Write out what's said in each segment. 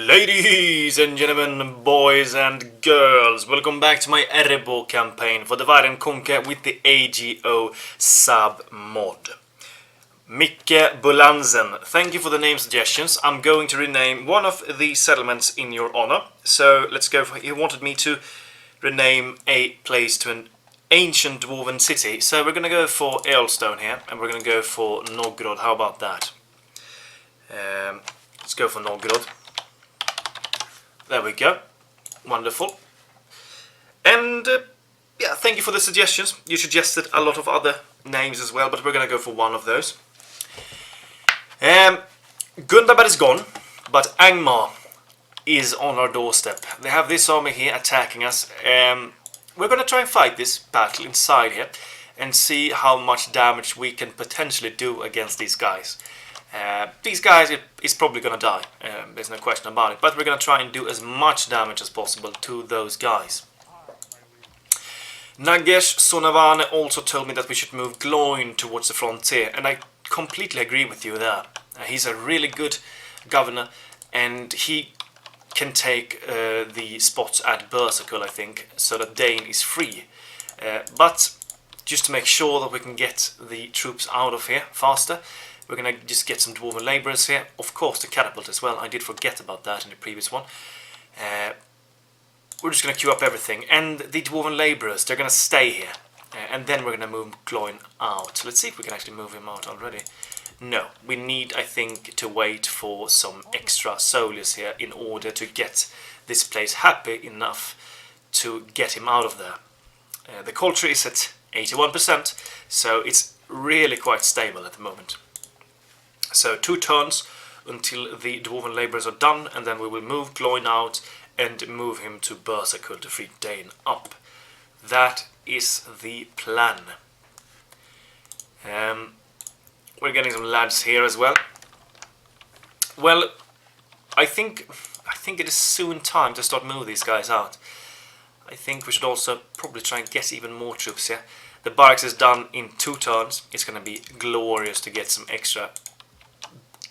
Ladies and gentlemen, boys and girls, welcome back to my Erebor campaign for Divide and Conquer with the AGO submod. Micke Bulanzen, thank you for the name suggestions. I'm going to rename one of the settlements in your honor. So let's go for, he wanted me to rename a place to an ancient dwarven city. So we're going to go for Arkenstone here, and we're going to go for Novgorod. How about that? Let's go for Novgorod. There we go. Wonderful. And yeah, thank you for the suggestions. You suggested a lot of other names as well, but we're going to go for one of those. Gundabad is gone, but Angmar is on our doorstep. They have this army here attacking us. We're going to try and fight this battle inside here and see how much damage we can potentially do against these guys. These guys is probably going to die, there's no question about it, but we're going to try and do as much damage as possible to those guys. Nagesh Sonavane also told me that we should move Gloin towards the frontier, and I completely agree with you there. He's a really good governor, and he can take the spots at Berserkul, I think, so that Dane is free. But just to make sure that we can get the troops out of here faster, we're going to just get some dwarven labourers here. Of course, the catapult as well. I did forget about that in the previous one. We're just going to queue up everything. And the dwarven labourers, they're going to stay here. And then we're going to move Gloin out. So let's see if we can actually move him out already. No, we need, I think, to wait for some extra soldiers here in order to get this place happy enough to get him out of there. The culture is at 81%, so it's really quite stable at the moment. So 2 turns until the dwarven labourers are done, and then we will move Gloin out and move him to Berserkul to free Dane up. That is the plan. We're getting some lads here as well. Well, I think it is soon time to start moving these guys out. I think we should also probably try and get even more troops here. The barracks is done in 2 turns. It's going to be glorious to get some extra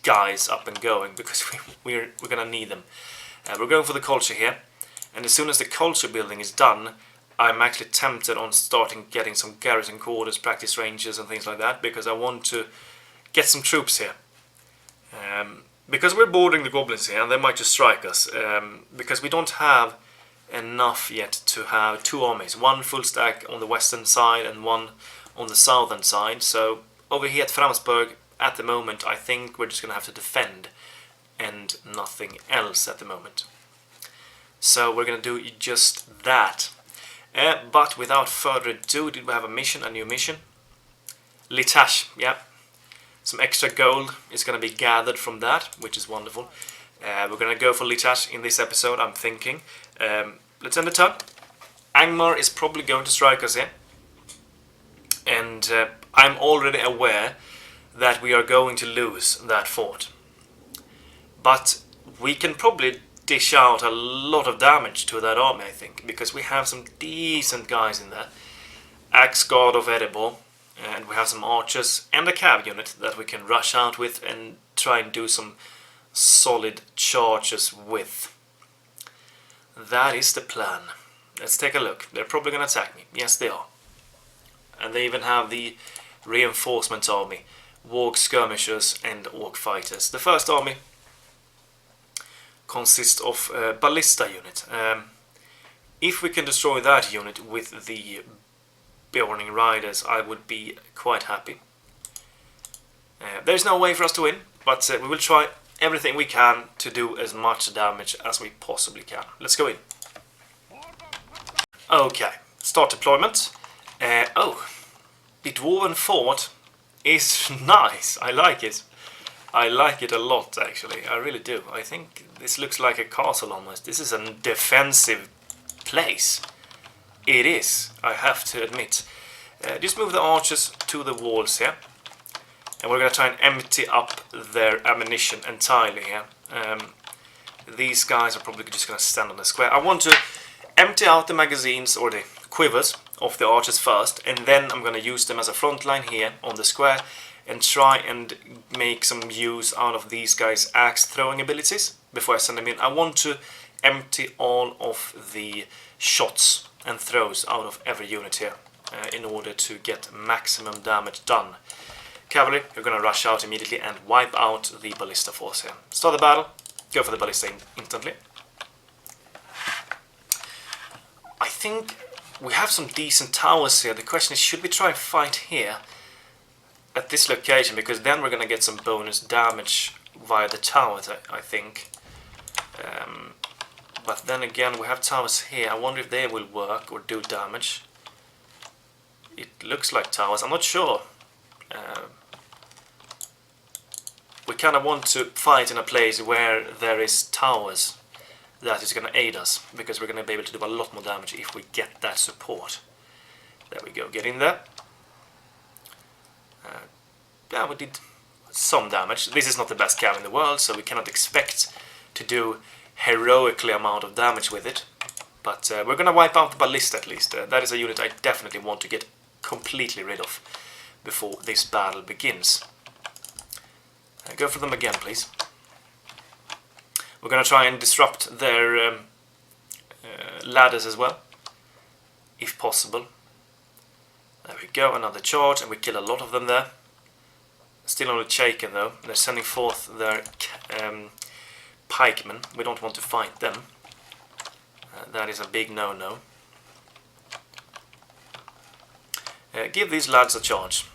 guys up and going, because we're going to need them. We're going for the culture here, and as soon as the culture building is done, I'm actually tempted on starting getting some garrison quarters, practice ranges and things like that, because I want to get some troops here. Because we're boarding the goblins here, and they might just strike us, because we don't have enough yet to have 2 armies, 1 full stack on the western side and 1 on the southern side. So over here at Framsburg, at the moment, I think we're just going to have to defend and nothing else at the moment. So we're going to do just that. But without further ado, did we have a new mission? Litash, yeah. Some extra gold is going to be gathered from that, which is wonderful. We're going to go for Litash in this episode, I'm thinking. Let's end the turn. Angmar is probably going to strike us here. And I'm already aware that we are going to lose that fort. But we can probably dish out a lot of damage to that army, I think, because we have some decent guys in there. Axguard of Erebor, and we have some archers and a cav unit that we can rush out with and try and do some solid charges with. That is the plan. Let's take a look. They're probably going to attack me. Yes, they are. And they even have the reinforcement army. Warg skirmishers and orc fighters. The first army consists of a ballista unit. If we can destroy that unit with the Burning Riders, I would be quite happy. There's no way for us to win, but we will try everything we can to do as much damage as we possibly can. Let's go in. Okay, start deployment. Oh, the dwarven fort is nice. I like it. I like it a lot, actually. I really do. I think this looks like a castle almost. This is a defensive place. It is, I have to admit. Just move the archers to the walls here. And we're going to try and empty up their ammunition entirely here. These guys are probably just going to stand on the square. I want to empty out the magazines or the quivers of the archers first, and then I'm going to use them as a front line here on the square and try and make some use out of these guys' axe throwing abilities. before I send them in. I want to empty all of the shots and throws out of every unit here in order to get maximum damage done. Cavalry, you're going to rush out immediately and wipe out the ballista force here. Start the battle, go for the ballista instantly. I think we have some decent towers here. The question is, should we try and fight here at this location, because then we're going to get some bonus damage via the towers, I think. But then again, we have towers here. I wonder if they will work or do damage. It looks like towers. I'm not sure. We kind of want to fight in a place where there is towers. That is going to aid us, because we're going to be able to do a lot more damage if we get that support. There we go, get in there. Yeah, we did some damage. This is not the best cav in the world, so we cannot expect to do heroically amount of damage with it. But we're going to wipe out the ballista at least. That is a unit I definitely want to get completely rid of before this battle begins. Go for them again, please. We're going to try and disrupt their ladders as well, if possible. There we go, another charge, and we kill a lot of them there. Still only shaken though. They're sending forth their pikemen. We don't want to fight them. That is a big no-no. Give these lads a charge.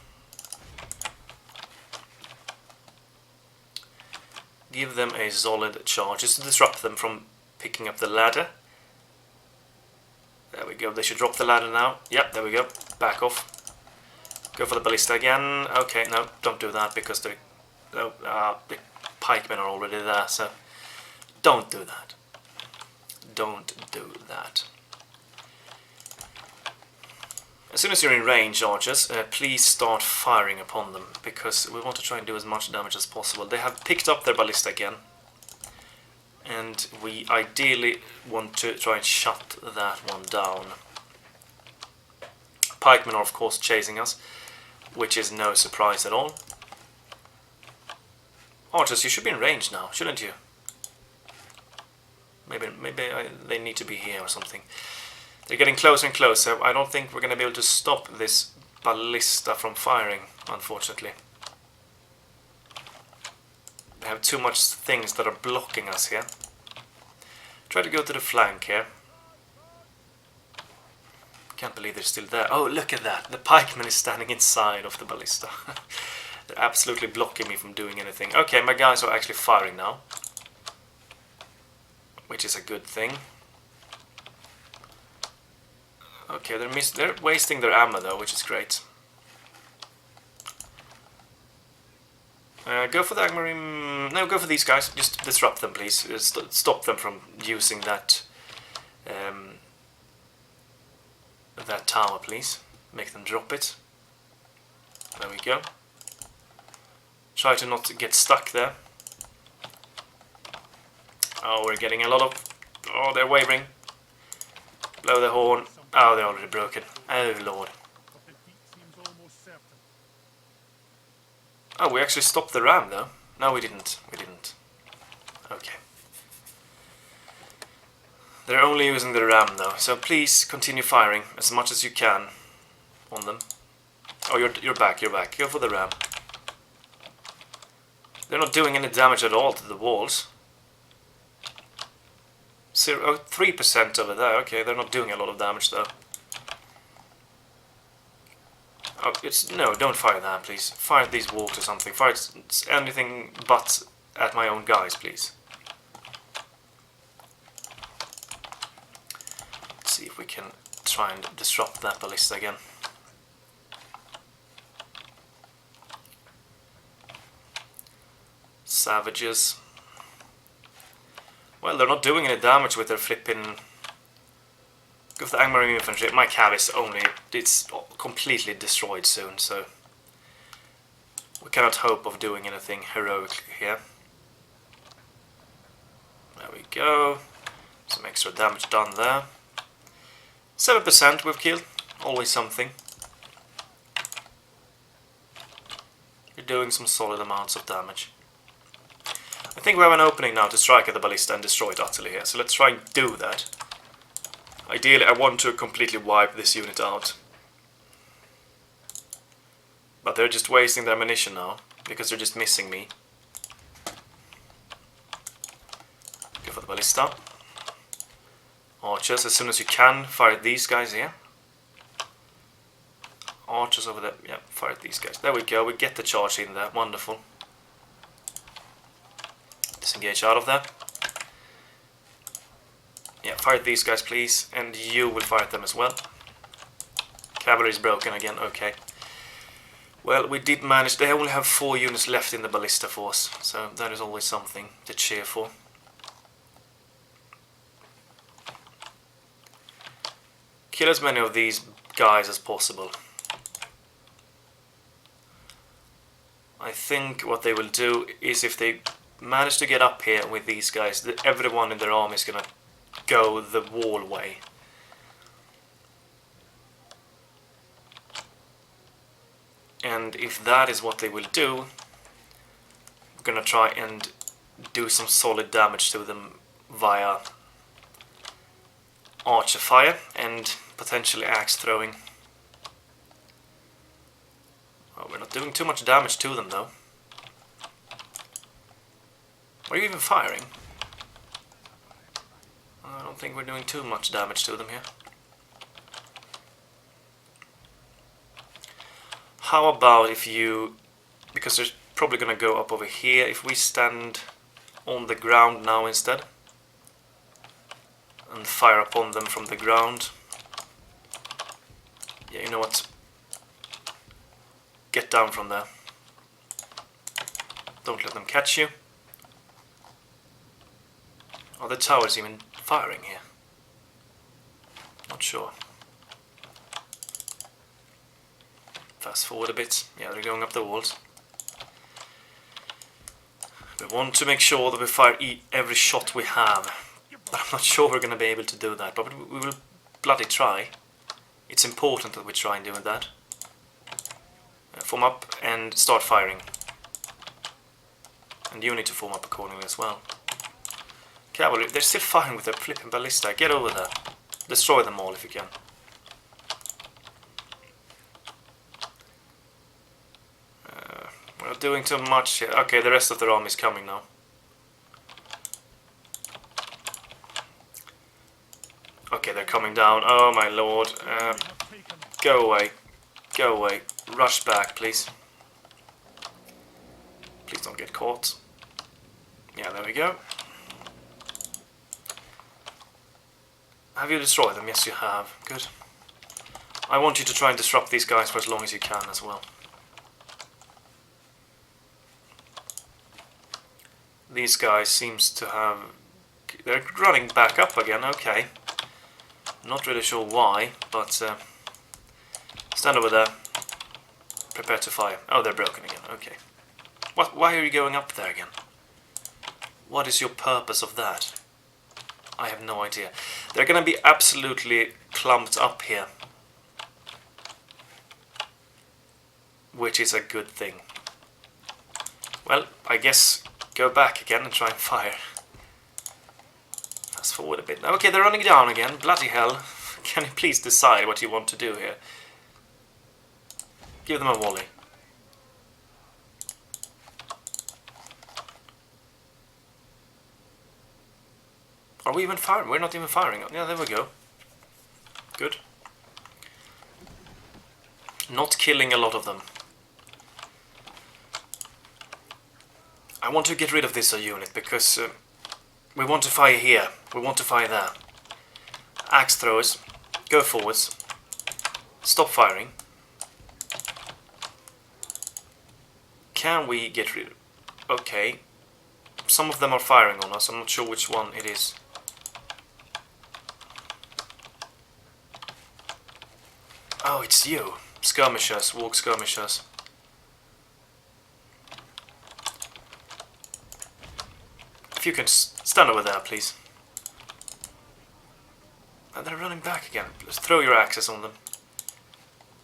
Give them a solid charge, just to disrupt them from picking up the ladder. There we go, they should drop the ladder now. Yep, there we go, back off. Go for the ballista again. Okay, no, don't do that, because the pikemen are already there, so don't do that. Don't do that. As soon as you're in range, archers, please start firing upon them, because we want to try and do as much damage as possible. They have picked up their ballista again, and we ideally want to try and shut that one down. Pikemen are of course chasing us, which is no surprise at all. Archers, you should be in range now, shouldn't you? Maybe they need to be here or something. They're getting closer and closer. I don't think we're going to be able to stop this ballista from firing, unfortunately. They have too much things that are blocking us here. Try to go to the flank here. Can't believe they're still there. Oh, look at that. The pikeman is standing inside of the ballista. They're absolutely blocking me from doing anything. Okay, my guys are actually firing now, which is a good thing. Okay, they're wasting their ammo though, which is great. Go for the Agmarim. No, go for these guys. Just disrupt them, please. Stop them from using that that tower, please. Make them drop it. There we go. Try to not get stuck there. Oh, we're getting a lot of... Oh, they're wavering. Blow the horn. Oh, they're already broken. Oh, Lord. Oh, we actually stopped the ram, though. No, we didn't. We didn't. Okay. They're only using the ram, though. So please continue firing as much as you can on them. Oh, you're back. You're back. Go for the ram. They're not doing any damage at all to the walls. 3% over there. Okay, they're not doing a lot of damage though. Oh, no, don't fire that, please. Fire these walls or something. Fire anything but at my own guys, please. Let's see if we can try and disrupt that ballista again. Savages. Well, they're not doing any damage with their flipping... Go for the Angmar infantry. My cav is only... It's completely destroyed soon, so... We cannot hope of doing anything heroic here. There we go. Some extra damage done there. 7% we've killed. Always something. You're doing some solid amounts of damage. I think we have an opening now to strike at the ballista and destroy it utterly here, so let's try and do that. Ideally, I want to completely wipe this unit out. But they're just wasting their ammunition now, because they're just missing me. Go for the ballista. Archers, as soon as you can, fire at these guys here. Archers over there, yeah, fire at these guys. There we go, we get the charge in there, wonderful. Disengage out of there. Yeah, fire at these guys please, and you will fire at them as well. Cavalry is broken again, okay. Well, we did manage, they only have 4 units left in the ballista force, so that is always something to cheer for. Kill as many of these guys as possible. I think what they will do is if they manage to get up here with these guys, everyone in their army is gonna go the wall way. And if that is what they will do, we're gonna try and do some solid damage to them via archer fire and potentially axe throwing. Oh, we're not doing too much damage to them though. Are you even firing? I don't think we're doing too much damage to them here. How about if you, because they're probably gonna go up over here, if we stand on the ground now instead and fire upon them from the ground. Yeah, you know what? Get down from there. Don't let them catch you. Are the towers even firing here? Not sure. Fast forward a bit. Yeah, they're going up the walls. We want to make sure that we fire every shot we have. But I'm not sure we're going to be able to do that. But we will bloody try. It's important that we try and do that. Form up and start firing. And you need to form up accordingly as well. Cavalry, they're still firing with their flipping ballista. Get over there. Destroy them all if you can. We're not doing too much here. Okay, the rest of their army is coming now. Okay, they're coming down. Oh my lord. Go away. Go away. Rush back, please. Please don't get caught. Yeah, there we go. Have you destroyed them? Yes, you have. Good. I want you to try and disrupt these guys for as long as you can as well. These guys seems to have... They're running back up again, okay. Not really sure why, but... stand over there. Prepare to fire. Oh, they're broken again, okay. What? Why are you going up there again? What is your purpose of that? I have no idea. They're gonna be absolutely clumped up here. Which is a good thing. Well, I guess go back again and try and fire. Fast forward a bit. Okay, they're running down again. Bloody hell. Can you please decide what you want to do here? Give them a volley. Are we even firing? We're not even firing. Yeah, there we go. Good. Not killing a lot of them. I want to get rid of this unit because we want to fire here. We want to fire there. Axe throwers, go forwards. Stop firing. Can we get rid of... Okay. Some of them are firing on us. I'm not sure which one it is. Oh, it's you. Skirmishers, walk skirmishers. If you can stand over there, please. And they're running back again. Let's throw your axes on them.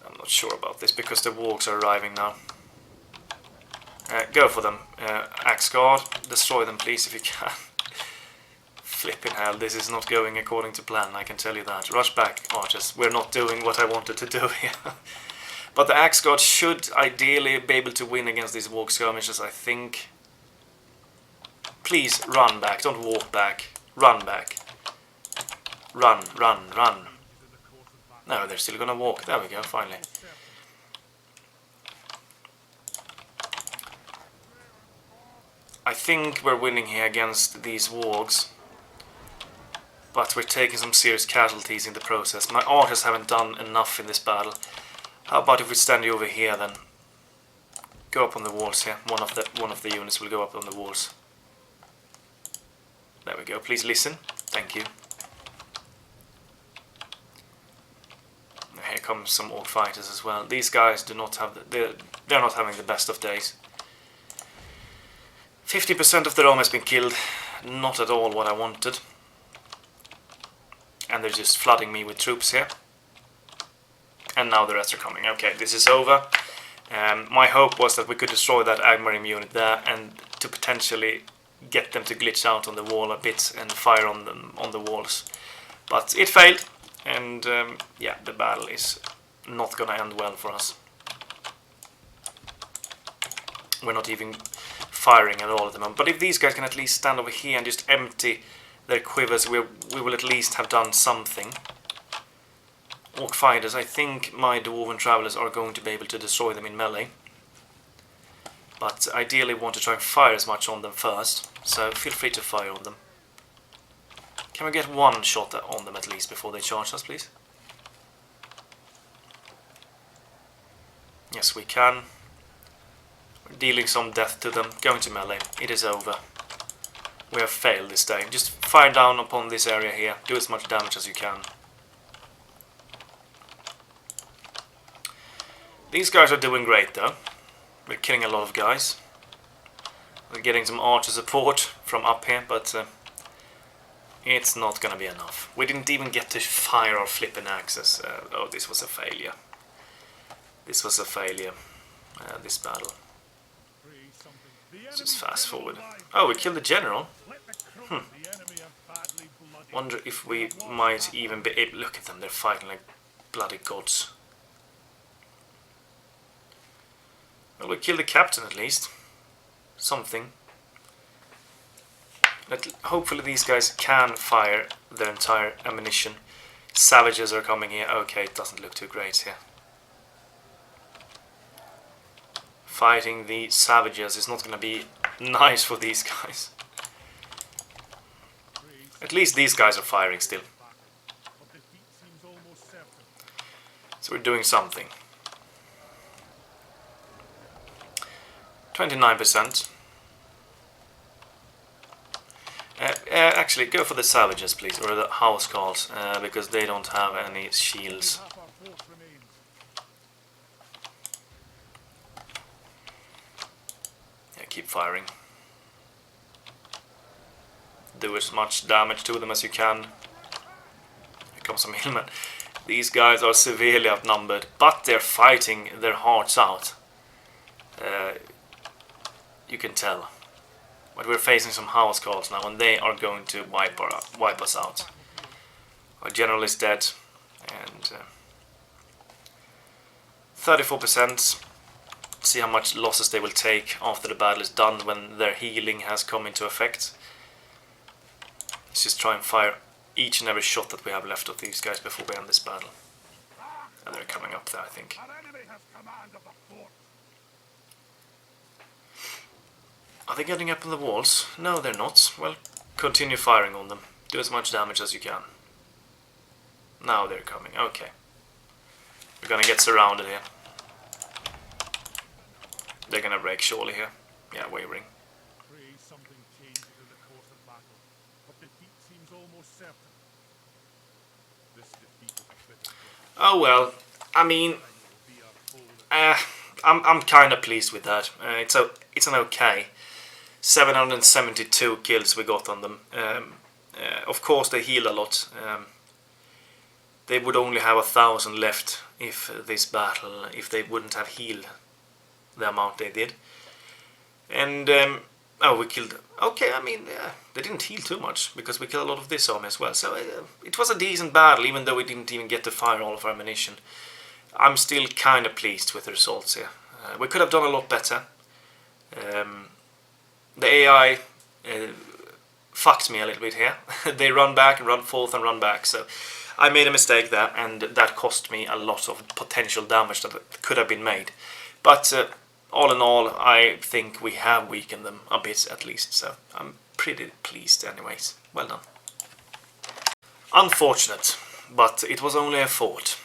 I'm not sure about this because the walks are arriving now. Go for them. Axe Guard, destroy them please if you can. Flipping hell, this is not going according to plan, I can tell you that. Rush back, archers. We're not doing what I wanted to do here. But the Axe Guard should ideally be able to win against these walk skirmishes, I think. Please run back, don't walk back. Run back. Run, run, run. No, they're still gonna walk. There we go, finally. I think we're winning here against these wargs. But we're taking some serious casualties in the process. My archers haven't done enough in this battle. How about if we stand you over here then? Go up on the walls here. One of the units will go up on the walls. There we go. Please listen. Thank you. Here comes some orc fighters as well. These guys do not have they're not having the best of days. 50% of the Rome has been killed. Not at all what I wanted. And they're just flooding me with troops here. And now the rest are coming. Okay, this is over. My hope was that we could destroy that Agmarim unit there and to potentially get them to glitch out on the wall a bit and fire on them on the walls. But it failed. And yeah, the battle is not gonna end well for us. We're not even firing at all at the moment. But if these guys can at least stand over here and just empty their quivers, we will at least have done something. Orc fighters, I think my dwarven travelers are going to be able to destroy them in melee. But ideally we want to try and fire as much on them first. So feel free to fire on them. Can we get one shot on them at least before they charge us, please? Yes, we can. We're dealing some death to them. Going to melee. It is over. We have failed this day. Just fire down upon this area here. Do as much damage as you can. These guys are doing great though. We're killing a lot of guys. We're getting some archer support from up here, but it's not gonna be enough. We didn't even get to fire our flipping axes. Oh, this was a failure. This was a failure, this battle. Let's just fast forward. Oh, we killed the general. Wonder if we might even be able... Look at them, they're fighting like bloody gods. Well, we killed the captain at least. Something. Hopefully these guys can fire their entire ammunition. Savages are coming here. Okay, it doesn't look too great here. Fighting the savages is not going to be nice for these guys. At least these guys are firing still. So we're doing something. 29%. Actually, go for the savages, please, or the housecarls, because they don't have any shields. Yeah, keep firing. Do as much damage to them as you can. Here comes some hillmen. These guys are severely outnumbered, but they're fighting their hearts out. You can tell. But we're facing some housecarls now, and they are going to wipe us out. Our general is dead, and 34%. See how much losses they will take after the battle is done when their healing has come into effect. Let's just try and fire each and every shot that we have left of these guys before we end this battle. And they're coming up there, I think. Are they getting up on the walls? No, they're not. Well, continue firing on them. Do as much damage as you can. Now they're coming. Okay. We're gonna get surrounded here. They're gonna break surely here. Yeah, wavering. Oh well. I mean, I'm kind of pleased with that. It's an okay. 772 kills we got on them. Of course they heal a lot. They would only have 1,000 left if this battle, if they wouldn't have healed the amount they did. And oh, we killed. Okay, I mean, they didn't heal too much because we killed a lot of this army as well. So it was a decent battle, even though we didn't even get to fire all of our ammunition. I'm still kind of pleased with the results here. We could have done a lot better. The AI fucked me a little bit here. They run back and run forth and run back. So I made a mistake there, and that cost me a lot of potential damage that could have been made. But all in all, I think we have weakened them a bit at least, so I'm pretty pleased anyways. Well done. Unfortunate, but it was only a fort.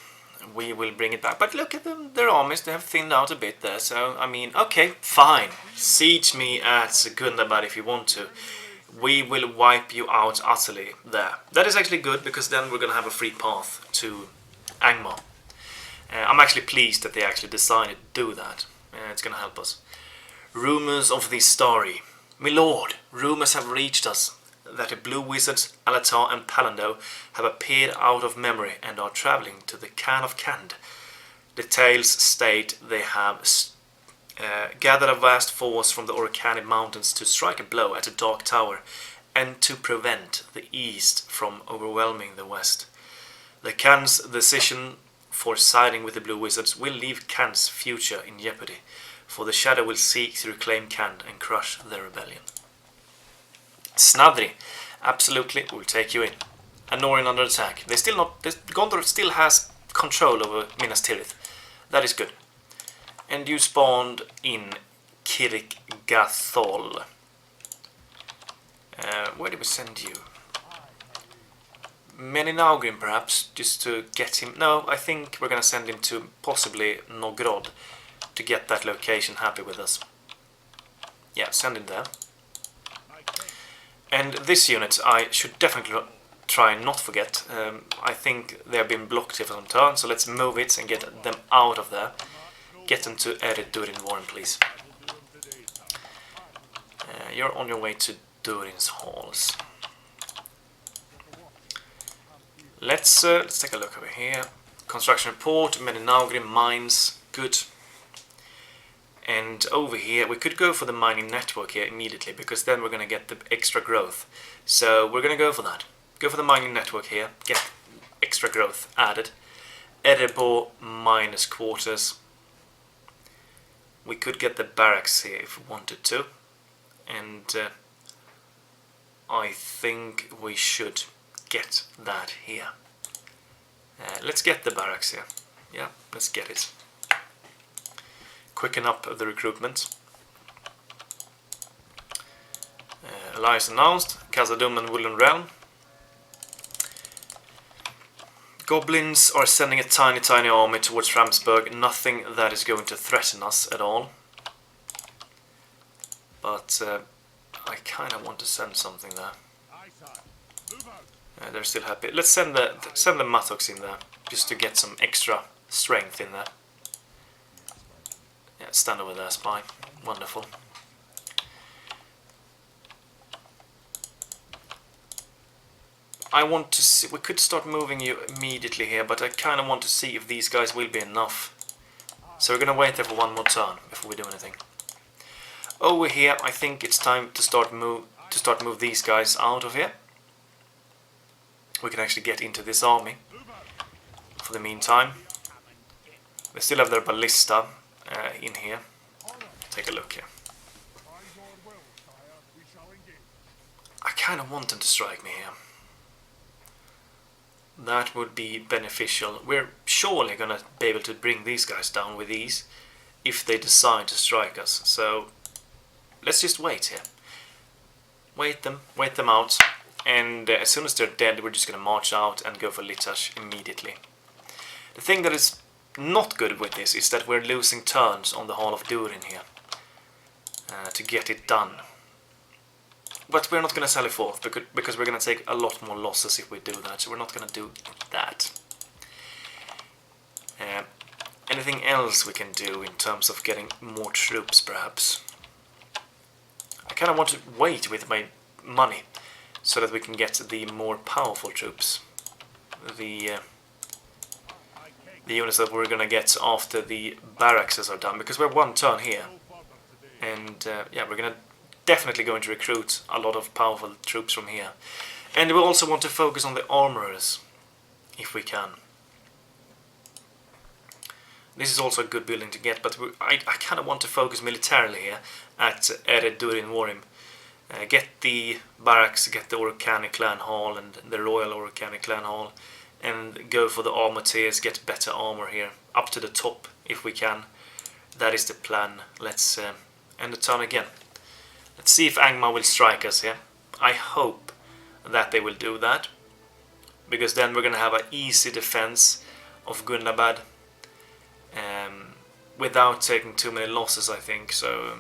We will bring it back. But look at them, their armies, they have thinned out a bit there, so I mean, okay, fine. Siege me at Gundabad if you want to. We will wipe you out utterly there. That is actually good, because then we're going to have a free path to Angmar. I'm actually pleased that they actually decided to do that. It's going to help us. Rumors of the Starry. My lord, rumors have reached us that the blue wizards Alatar and Palando have appeared out of memory and are travelling to the Khan of Khand. The tales state they have gathered a vast force from the Orcani mountains to strike a blow at the Dark Tower and to prevent the East from overwhelming the West. The Khan's decision for siding with the Blue Wizards will leave Khan's future in jeopardy, for the Shadow will seek to reclaim Khan and crush their rebellion. Snadri, absolutely, we'll take you in. Anorin under attack. Gondor still has control over Minas Tirith. That is good. And you spawned in Kirik Gathol. Where did we send you? Meninaugrim, perhaps, just to get him... No, I think we're going to send him to possibly Nogrod to get that location happy with us. Yeah, send him there. And this unit I should definitely try and not forget. I think they have been blocked here for some turn, so let's move it and get them out of there. Get them to Durin Warren, please. You're on your way to Durin's halls. Let's take a look over here. Construction report, Meninaugrim mines, good. And over here, we could go for the mining network here immediately, because then we're going to get the extra growth. So we're going to go for that. Go for the mining network here, get extra growth added. Erebor minus quarters. We could get the barracks here if we wanted to. And I think we should get that here. Let's get the barracks here. Yeah, let's get it. Quicken up the recruitment. Alliance announced. Khazad-dûm and Woolen Realm. Goblins are sending a tiny army towards Framsburg. Nothing that is going to threaten us at all. But I kind of want to send something there. They're still happy. Let's send the Mattox in there, just to get some extra strength in there. Yeah, stand over there, spy. Wonderful. I want to see... We could start moving you immediately here, but I kind of want to see if these guys will be enough. So we're going to wait there for one more turn before we do anything. Over here, I think it's time to start move these guys out of here. We can actually get into this army for the meantime. They still have their ballista in here. Take a look here. I kind of want them to strike me here. That would be beneficial. We're surely going to be able to bring these guys down with ease if they decide to strike us. So let's just wait here. Wait them out. And as soon as they're dead, we're just going to march out and go for Litash immediately. The thing that is not good with this is that we're losing turns on the Hall of Durin here to get it done. But we're not going to sally forth because we're going to take a lot more losses if we do that, so we're not going to do that. Anything else we can do in terms of getting more troops, perhaps? I kind of want to wait with my money, so that we can get the more powerful troops. The units that we're going to get after the barracks are done. Because we're one turn here. And yeah, we're gonna definitely going to recruit a lot of powerful troops from here. And we also want to focus on the armorers, if we can. This is also a good building to get, but I kind of want to focus militarily here at Durin. Get the barracks, get the Orcani clan hall and the royal Orcani clan hall, and go for the armor tiers, get better armor here, up to the top if we can. That is the plan. Let's end the turn again. Let's see if Angmar will strike us here. I hope that they will do that, because then we're going to have an easy defense of Gunnabad without taking too many losses, I think. So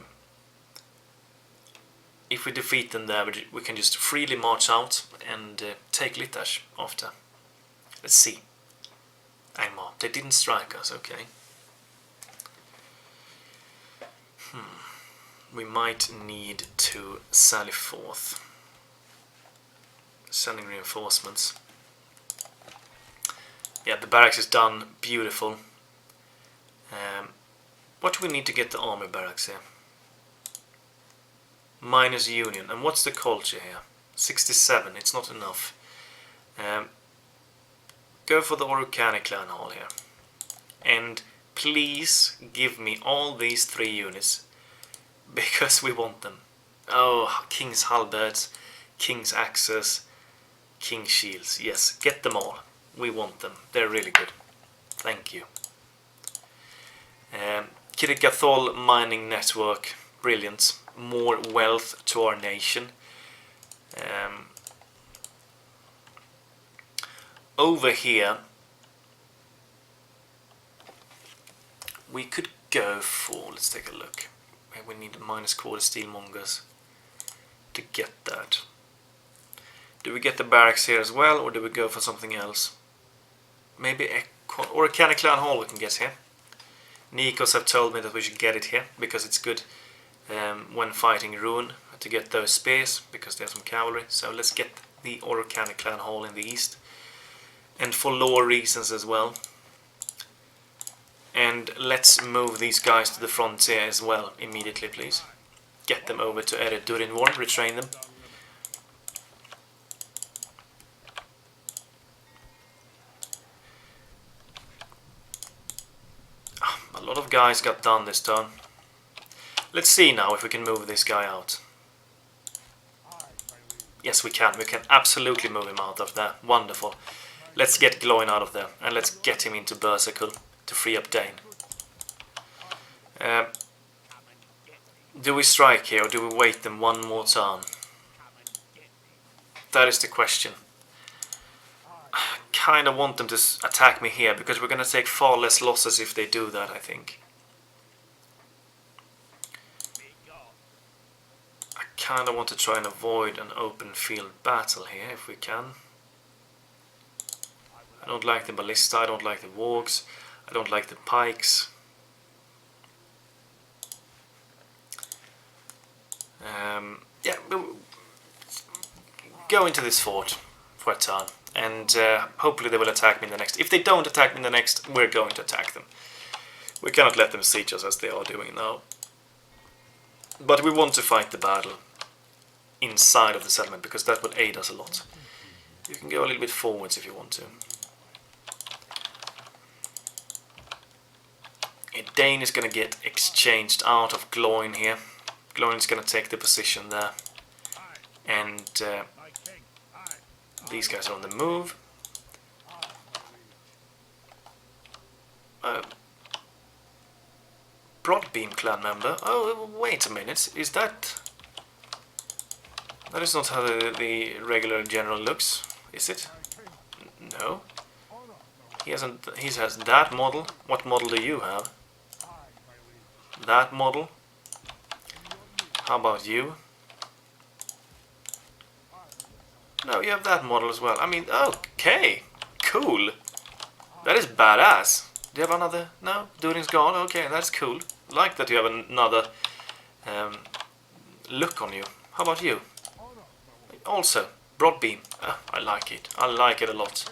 if we defeat them there, we can just freely march out and take Litash after. Let's see. Angmar, they didn't strike us, okay. We might need to sally forth. Sending reinforcements. Yeah, the barracks is done. Beautiful. What do we need to get the army barracks here? Minus union. And what's the culture here? 67. It's not enough. Go for the Orcani clan hall here. And please give me all these 3 units, because we want them. Oh, King's halberds, King's axes, King's shields. Yes, get them all. We want them. They're really good. Thank you. Kirikathol mining network. Brilliant. More wealth to our nation. Over here we could go for, let's take a look. We need minus quarter steelmongers to get that. Do we get the barracks here as well, or do we go for something else? Maybe or a Orcani clan hall we can get here. Nikos have told me that we should get it here because it's good when fighting Ruin to get those spears, because they have some cavalry. So let's get the Orcani clan hall in the east, and for lore reasons as well. And let's move these guys to the frontier as well immediately, please. Get them over to Durin, retrain them. A lot of guys got done this turn. Let's see now if we can move this guy out. Yes, we can. We can absolutely move him out of there. Wonderful. Let's get Gloin out of there, and let's get him into Berserkle to free up Dane. Do we strike here, or do we wait them one more turn? That is the question. I kind of want them to attack me here, because we're going to take far less losses if they do that, I think. I kind of want to try and avoid an open field battle here, if we can. I don't like the ballista, I don't like the wargs, I don't like the pikes. Yeah, go into this fort for a turn, and hopefully they will attack me in the next. If they don't attack me in the next, we're going to attack them. We cannot let them siege us as they are doing now. But we want to fight the battle inside of the settlement, because that will aid us a lot. You can go a little bit forwards if you want to. Dane is going to get exchanged out of Gloin here. Gloin is going to take the position there. And these guys are on the move. Broadbeam clan member. Oh, wait a minute. Is that... That is not how the regular general looks, is it? No. He has that model. What model do you have? That model. How about you? No, you have that model as well. I mean, okay. Cool. That is badass. Do you have another? No? Durin's gone? Okay, that's cool. Like that you have another look on you. How about you? Also, Broadbeam. I like it. I like it a lot.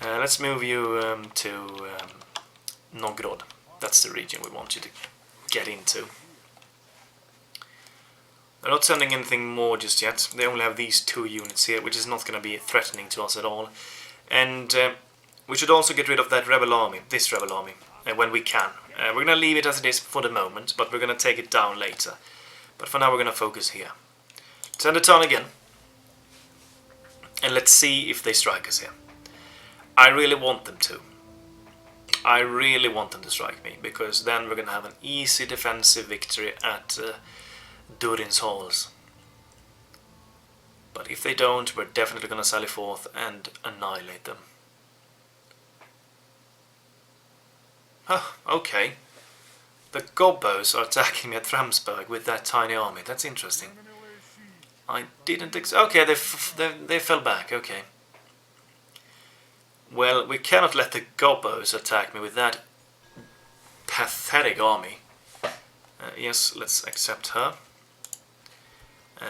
Let's move you to Novgorod. That's the region we want you to get into. They're not sending anything more just yet. They only have these 2 units here, which is not going to be threatening to us at all. And we should also get rid of that rebel army, this rebel army, when we can. We're going to leave it as it is for the moment, but we're going to take it down later. But for now we're going to focus here. Send a turn again. And let's see if they strike us here. I really want them to. I really want them to strike me, because then we're going to have an easy defensive victory at Durin's halls. But if they don't, we're definitely going to sally forth and annihilate them. Oh, okay. The Gobbos are attacking me at Framsburg with that tiny army. That's interesting. I didn't okay, they fell back, okay. Well, we cannot let the Gobbos attack me with that pathetic army. Yes, let's accept her.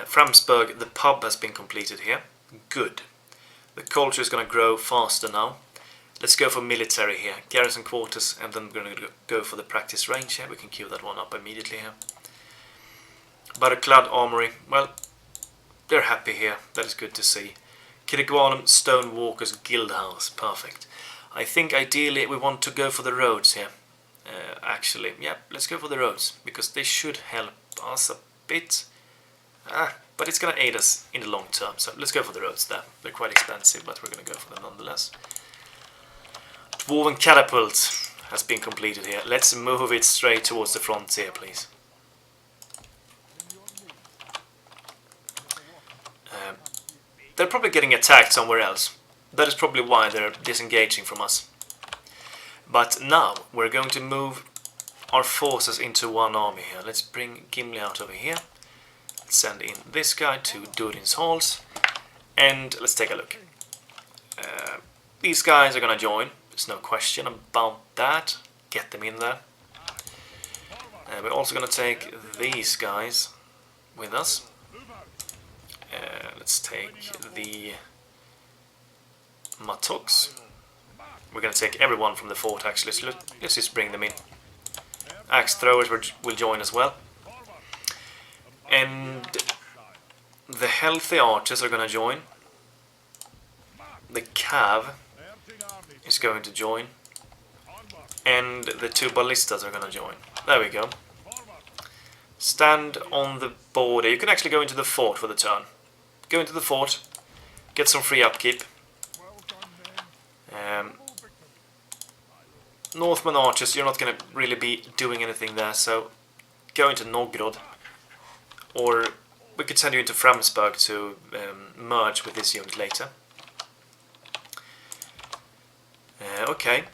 Framsburg, the pub has been completed here. Good. The culture is going to grow faster now. Let's go for military here. Garrison quarters, and then we're going to go for the practice range here. We can queue that one up immediately here. Butterclad Armory. Well, they're happy here. That is good to see. Kiriguanum Stonewalkers Guildhouse. Perfect. I think ideally we want to go for the roads here. Actually, yeah, let's go for the roads, because they should help us a bit. But it's going to aid us in the long term, so let's go for the roads there. They're quite expensive, but we're going to go for them nonetheless. Dwarven Catapult has been completed here. Let's move it straight towards the frontier, please. They're probably getting attacked somewhere else. That is probably why they're disengaging from us. But now we're going to move our forces into one army here. Let's bring Gimli out over here. Send in this guy to Durin's halls, and let's take a look. These guys are gonna join, there's no question about that. Get them in there. We're also gonna take these guys with us. Let's take the Matoks. We're gonna take everyone from the fort actually, so let's just bring them in. Axe throwers will join as well. And the healthy archers are going to join. The cav is going to join. And the 2 ballistas are going to join. There we go. Stand on the border. You can actually go into the fort for the turn. Go into the fort. Get some free upkeep. Northman archers, you're not going to really be doing anything there, so go into Novgorod. Or we could send you into Framsburg to merge with this unit later. Okay.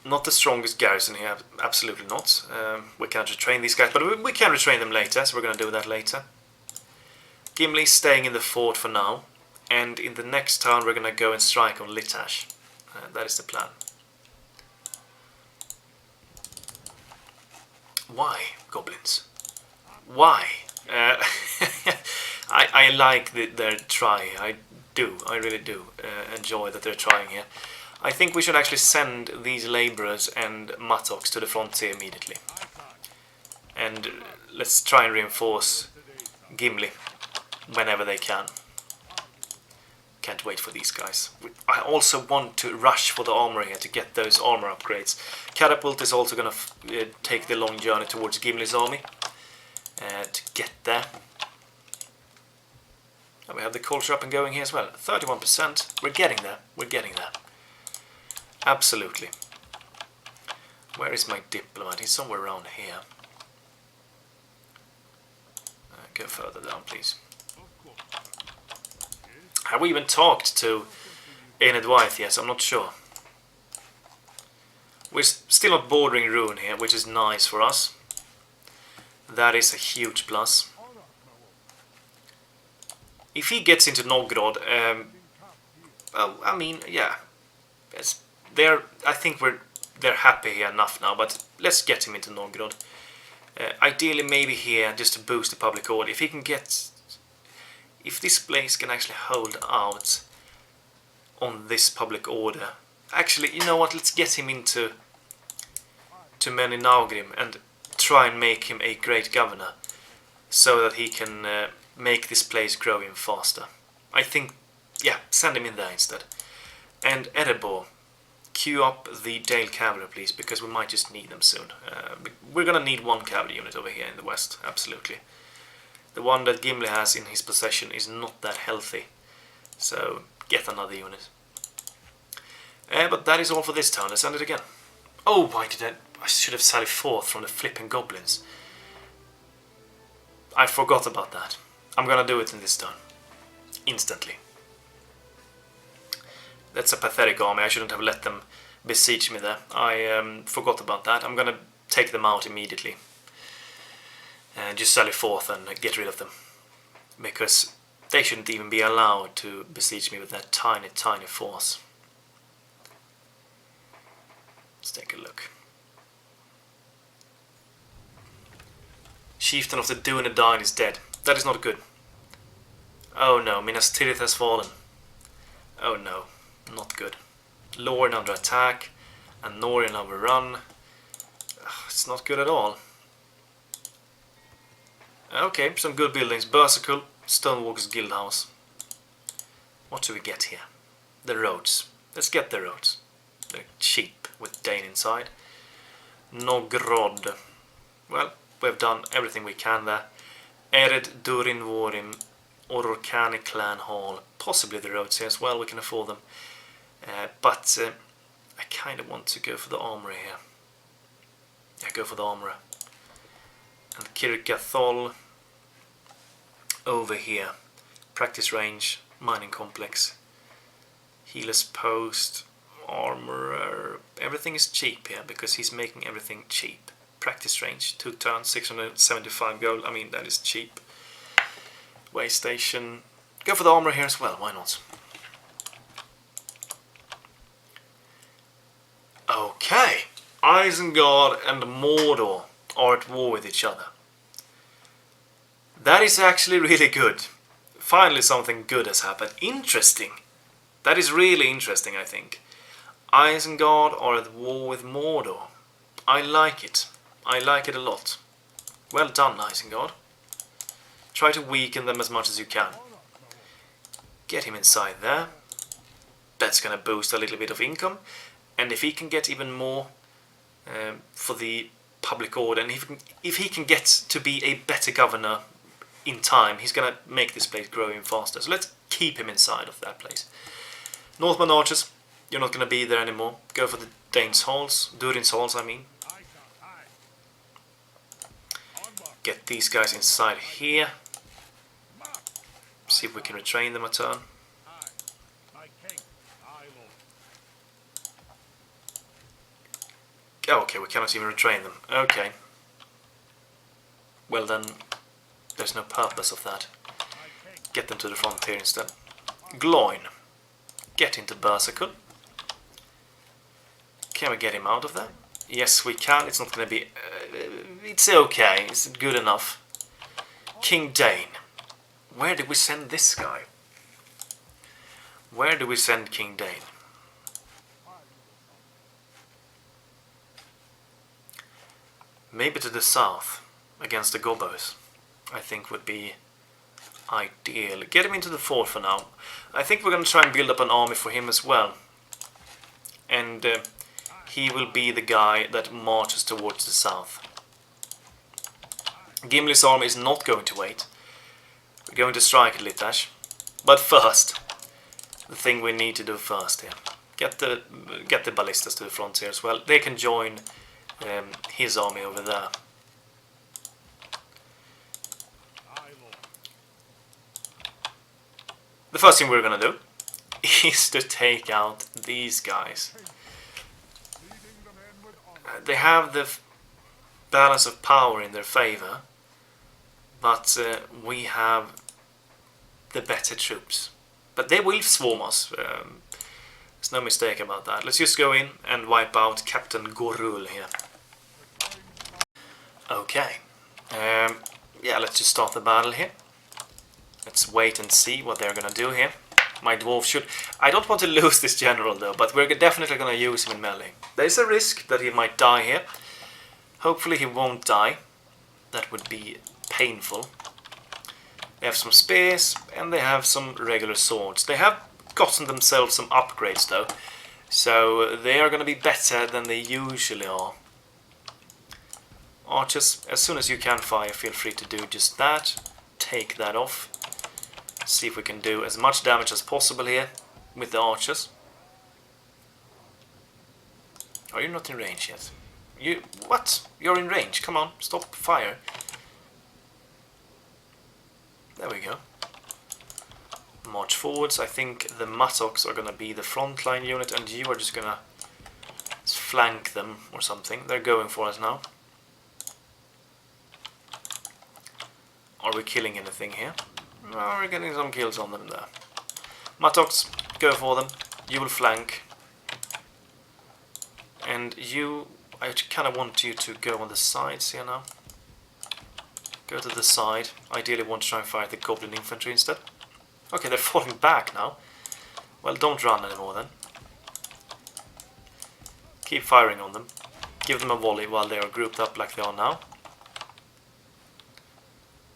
Not the strongest garrison here, absolutely not. We can't retrain these guys, but we can retrain them later, so we're going to do that later. Gimli's staying in the fort for now, and in the next turn we're going to go and strike on Litash. That is the plan. Why, goblins? Why? I like their try. I really do enjoy that they're trying here. I think we should actually send these laborers and Mattox to the frontier immediately. And let's try and reinforce Gimli whenever they can. Can't wait for these guys. I also want to rush for the armor here to get those armor upgrades. Catapult is also going to take the long journey towards Gimli's army to get there. And we have the culture up and going here as well. 31%. We're getting there. We're getting there. Absolutely. Where is my diplomat? He's somewhere around here. Go further down, please. Have we even talked to Enedwyth yet? I'm not sure. We're still not bordering Ruin here, which is nice for us. That is a huge plus. If he gets into Novgorod, well, I mean, yeah, I think they're happy enough now. But let's get him into Novgorod. Ideally, maybe here just to boost the public order. If he can get, if this place can actually hold out on this public order. Actually, you know what? Let's get him into Meninagrim and try and make him a great governor. so that he can make this place grow even faster. I think, yeah, send him in there instead. And Erebor, queue up the Dale cavalry, please, because we might just need them soon. We're gonna need one cavalry unit over here in the west, absolutely. The one that Gimli has in his possession is not that healthy, so get another unit. But that is all for this turn. Let's end it again. Oh, why did I should have sallied forth from the flipping goblins. I forgot about that. I'm gonna do it in this turn. Instantly. That's a pathetic army. I shouldn't have let them besiege me there. I forgot about that. I'm gonna take them out immediately. And just sally forth and get rid of them. Because they shouldn't even be allowed to besiege me with that tiny, tiny force. Let's take a look. Chieftain of the Durin is dead. That is not good. Oh no, Minas Tirith has fallen. Oh no, not good. Lorne under attack, and Norin overrun. It's not good at all. Okay, some good buildings. Berserkle, Stonewalker's Guildhouse. What do we get here? The roads. Let's get the roads. They're cheap with Dane inside. Nogrod. Well, we've done everything we can there. Ered, Durin, Vorim, Ororkani, Clan Hall. Possibly the roads here as well, we can afford them. But I kind of want to go for the armorer here. Yeah, go for the armorer. And Kirkathol over here. Practice range, mining complex, healer's post, armorer. Everything is cheap here because he's making everything cheap. Practice range, 2 turns, 675 gold. I mean, that is cheap. Way station. Go for the armorer here as well, why not? Okay. Isengard and Mordor are at war with each other. That is actually really good. Finally something good has happened. Interesting. That is really interesting, I think. Isengard are at war with Mordor. I like it. I like it a lot. Well done, Isengard. Try to weaken them as much as you can. Get him inside there. That's gonna boost a little bit of income. And if he can get even more for the public order, and if he can get to be a better governor in time, he's gonna make this place grow even faster. So let's keep him inside of that place. Northman archers, you're not gonna be there anymore. Go for the Dane's halls, Durin's halls, I mean. Get these guys inside here. See if we can retrain them a turn. Oh, okay, we cannot even retrain them. Okay. Well then, there's no purpose of that. Get them to the frontier instead. Gloin. Get into Berserkle. Can we get him out of there? Yes, we can. It's not going to be... it's okay. It's good enough. King Dane. Where did we send this guy? Where do we send King Dane? Maybe to the south, against the Gobbos, I think would be ideal. Get him into the fort for now. I think we're going to try and build up an army for him as well. And he will be the guy that marches towards the south. Gimli's army is not going to wait. We're going to strike Litash. But first, the thing we need to do first here. Get the ballistas to the frontier as well. They can join his army over there. The first thing we're gonna do is to take out these guys. They have the balance of power in their favor, but we have the better troops. But they will swarm us. There's no mistake about that. Let's just go in and wipe out Captain Gorul here. Okay. Yeah, let's just start the battle here. Let's wait and see what they're gonna do here. My dwarf should... I don't want to lose this general though, but we're definitely gonna use him in melee. There's a risk that he might die here. Hopefully he won't die. That would be painful. They have some spears, and they have some regular swords. They have gotten themselves some upgrades though, so they are going to be better than they usually are. Archers, as soon as you can fire, feel free to do just that. Take that off. See if we can do as much damage as possible here with the archers. Are you not in range yet? You... what? You're in range, come on, stop fire. There we go. March forwards. I think the mattocks are gonna be the frontline unit and you are just gonna flank them or something. They're going for us now. Are we killing anything here? No, we're getting some kills on them there. Mattocks, go for them. You will flank. And you... I kind of want you to go on the sides here now. Go to the side. Ideally want to try and fire the goblin infantry instead. Okay, they're falling back now. Well, don't run anymore then. Keep firing on them. Give them a volley while they are grouped up like they are now.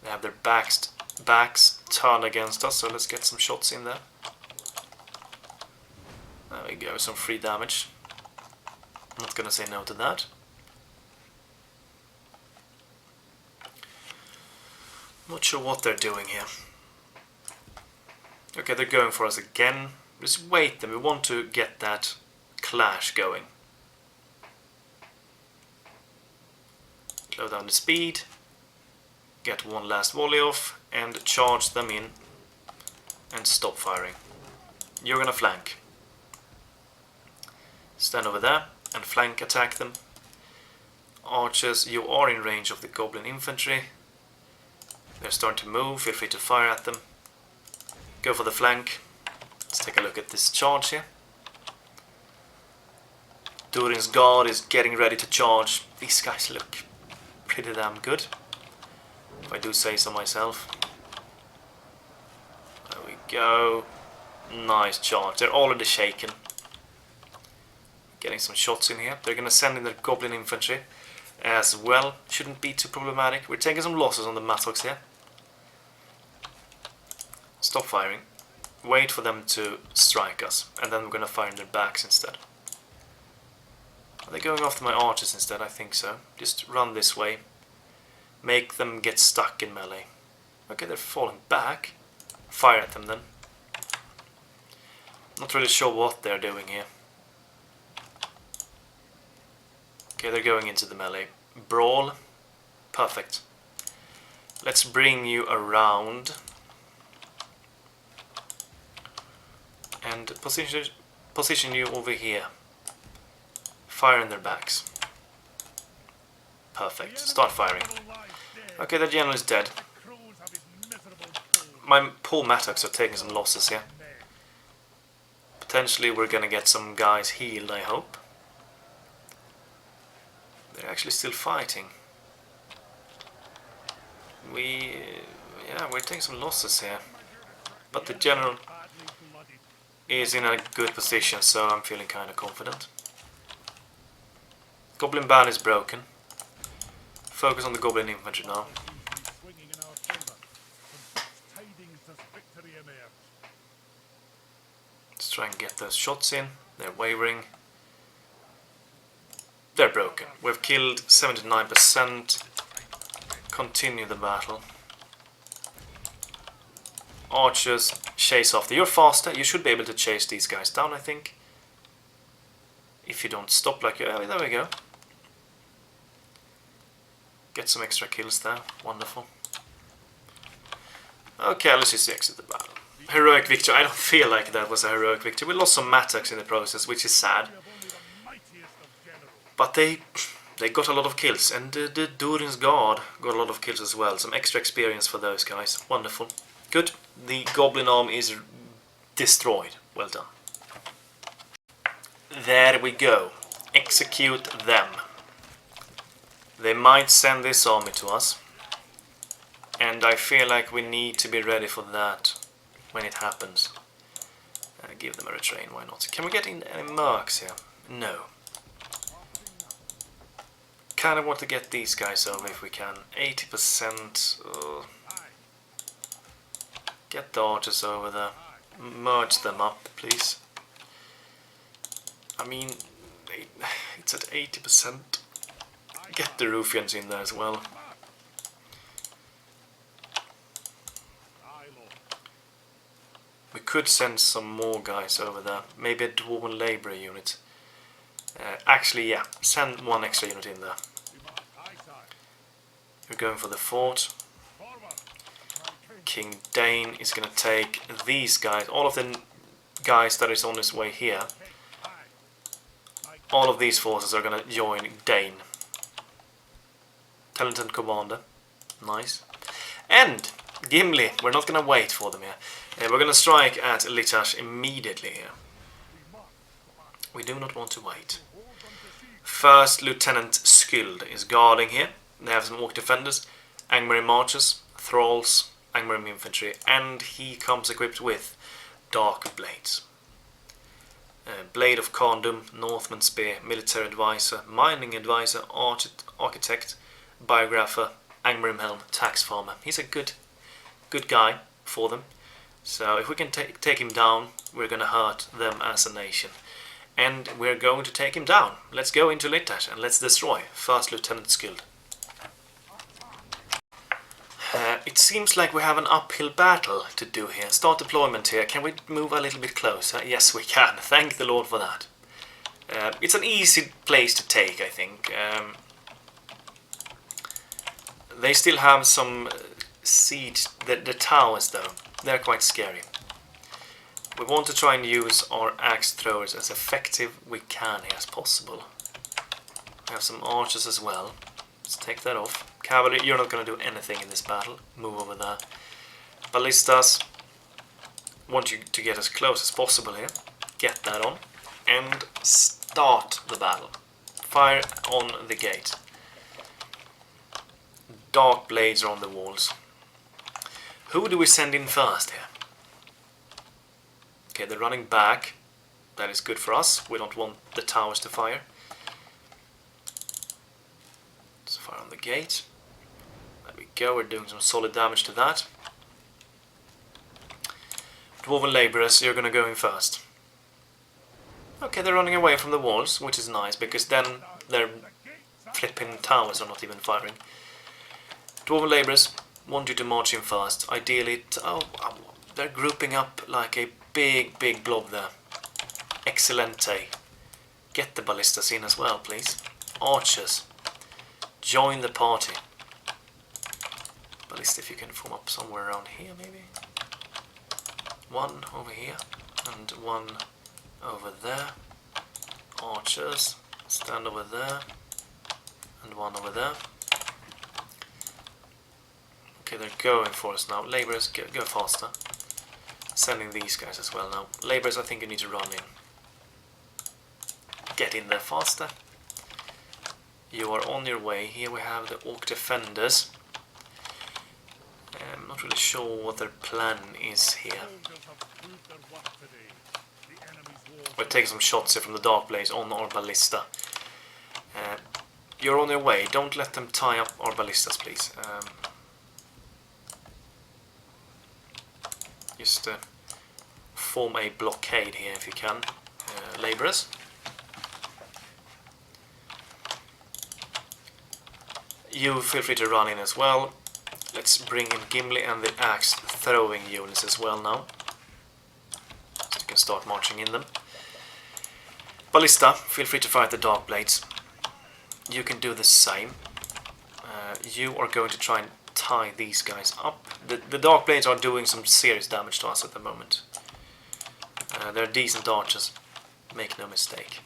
They have their backs turned against us, so let's get some shots in there. There we go, some free damage. I'm not gonna say no to that. Not sure what they're doing here. Okay, they're going for us again. Just wait them, we want to get that clash going. Slow down the speed. Get one last volley off and charge them in and stop firing. You're gonna flank. Stand over there and flank attack them. Archers, you are in range of the goblin infantry. They're starting to move, feel free to fire at them. Go for the flank. Let's take a look at this charge here. Durin's guard is getting ready to charge. These guys look pretty damn good, if I do say so myself. There we go. Nice charge. They're already shaken. Getting some shots in here. They're going to send in their goblin infantry as well. Shouldn't be too problematic. We're taking some losses on the mattocks here. Stop firing. Wait for them to strike us, and then we're going to fire in their backs instead. Are they going after my archers instead? I think so. Just run this way. Make them get stuck in melee. Okay, they're falling back. Fire at them then. Not really sure what they're doing here. Okay, they're going into the melee. Brawl. Perfect. Let's bring you around. And position you over here. Fire in their backs. Perfect. Start firing. Okay, the general is dead. My poor mattocks are taking some losses here. Potentially we're gonna get some guys healed, I hope. They're actually still fighting. Yeah, we're taking some losses here. But the general is in a good position, so I'm feeling kind of confident. Goblin ban is broken. Focus on the goblin infantry now. Let's try and get those shots in. They're wavering. They're broken. We've killed 79%. Continue the battle. Archers, chase after. You're faster. You should be able to chase these guys down, I think. If you don't stop like you... Oh, there we go. Get some extra kills there. Wonderful. Okay, let's just exit the battle. Heroic victory. I don't feel like that was a heroic victory. We lost some mattocks in the process, which is sad. But they got a lot of kills. And the Durin's guard got a lot of kills as well. Some extra experience for those guys. Wonderful. Good. The goblin arm is destroyed. Well done. There we go. Execute them. They might send this army to us. And I feel like we need to be ready for that when it happens. Give them a retrain, why not? Can we get in any mercs here? No. Kind of want to get these guys over if we can. 80%. Get the archers over there. Merge them up, please. I mean, it's at 80%. Get the ruffians in there as well. We could send some more guys over there. Maybe a dwarven labourer unit. Actually, yeah, send one extra unit in there. We're going for the fort. King Thráin is going to take these guys, all of the guys that is on his way here. All of these forces are going to join Thráin. Talented commander. Nice. And Gimli, we're not going to wait for them here. We're going to strike at Litash immediately here. We do not want to wait. First Lieutenant Skuld is guarding here. They have some orc defenders, Angmar archers, thralls, Angmar infantry, and he comes equipped with dark blades. Blade of Khazad-dûm, Northman spear, military advisor, mining advisor, architect, biographer, Angmar helm, tax farmer. He's a good guy for them. So if we can take him down, we're going to hurt them as a nation. And we're going to take him down. Let's go into Litash and let's destroy First Lieutenant Skuld. It seems like we have an uphill battle to do here. Start deployment here. Can we move a little bit closer? Yes, we can. Thank the Lord for that. It's an easy place to take, I think. They still have some siege. The towers, though, they're quite scary. We want to try and use our axe throwers as effective we can here as possible. We have some archers as well. Let's take that off. Cavalry, you're not going to do anything in this battle. Move over there. Ballistas, want you to get as close as possible here. Get that on. And start the battle. Fire on the gate. Dark blades are on the walls. Who do we send in first here? Okay, they're running back. That is good for us. We don't want the towers to fire. Let's fire on the gate. There we go, we're doing some solid damage to that. Dwarven labourers, you're gonna go in first. Okay, they're running away from the walls, which is nice, because then their flipping towers are not even firing. Dwarven labourers, want you to march in first. Ideally, they're grouping up like a big blob there. Excellente. Get the ballistas in as well, please. Archers, join the party. Ballista, if you can form up somewhere around here, maybe. One over here, and one over there. Archers, stand over there, and one over there. Okay, they're going for us now. Labourers, go faster. Sending these guys as well now. Labourers, I think you need to run in. Get in there faster. You are on your way. Here we have the orc defenders. I'm not really sure what their plan is here. We're taking some shots here from the dark blades on our ballista. You're on your way. Don't let them tie up our ballistas, please. Just form a blockade here if you can, labourers. You feel free to run in as well. Let's bring in Gimli and the axe throwing units as well now. So you can start marching in them. Ballista, feel free to fight the dark blades. You can do the same. You are going to try and tie these guys up. The dark blades are doing some serious damage to us at the moment. They're decent archers, make no mistake.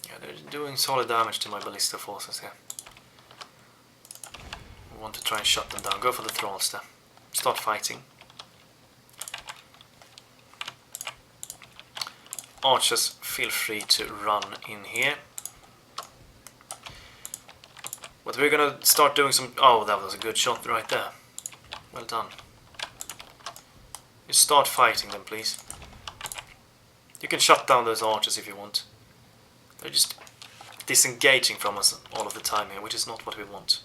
Yeah, they're doing solid damage to my ballista forces here. We want to try and shut them down. Go for the thralls there. Start fighting. Archers, feel free to run in here. But we're gonna start doing some... Oh, that was a good shot right there. Well done. You start fighting them, please. You can shut down those archers if you want. They're just disengaging from us all of the time here, which is not what we want.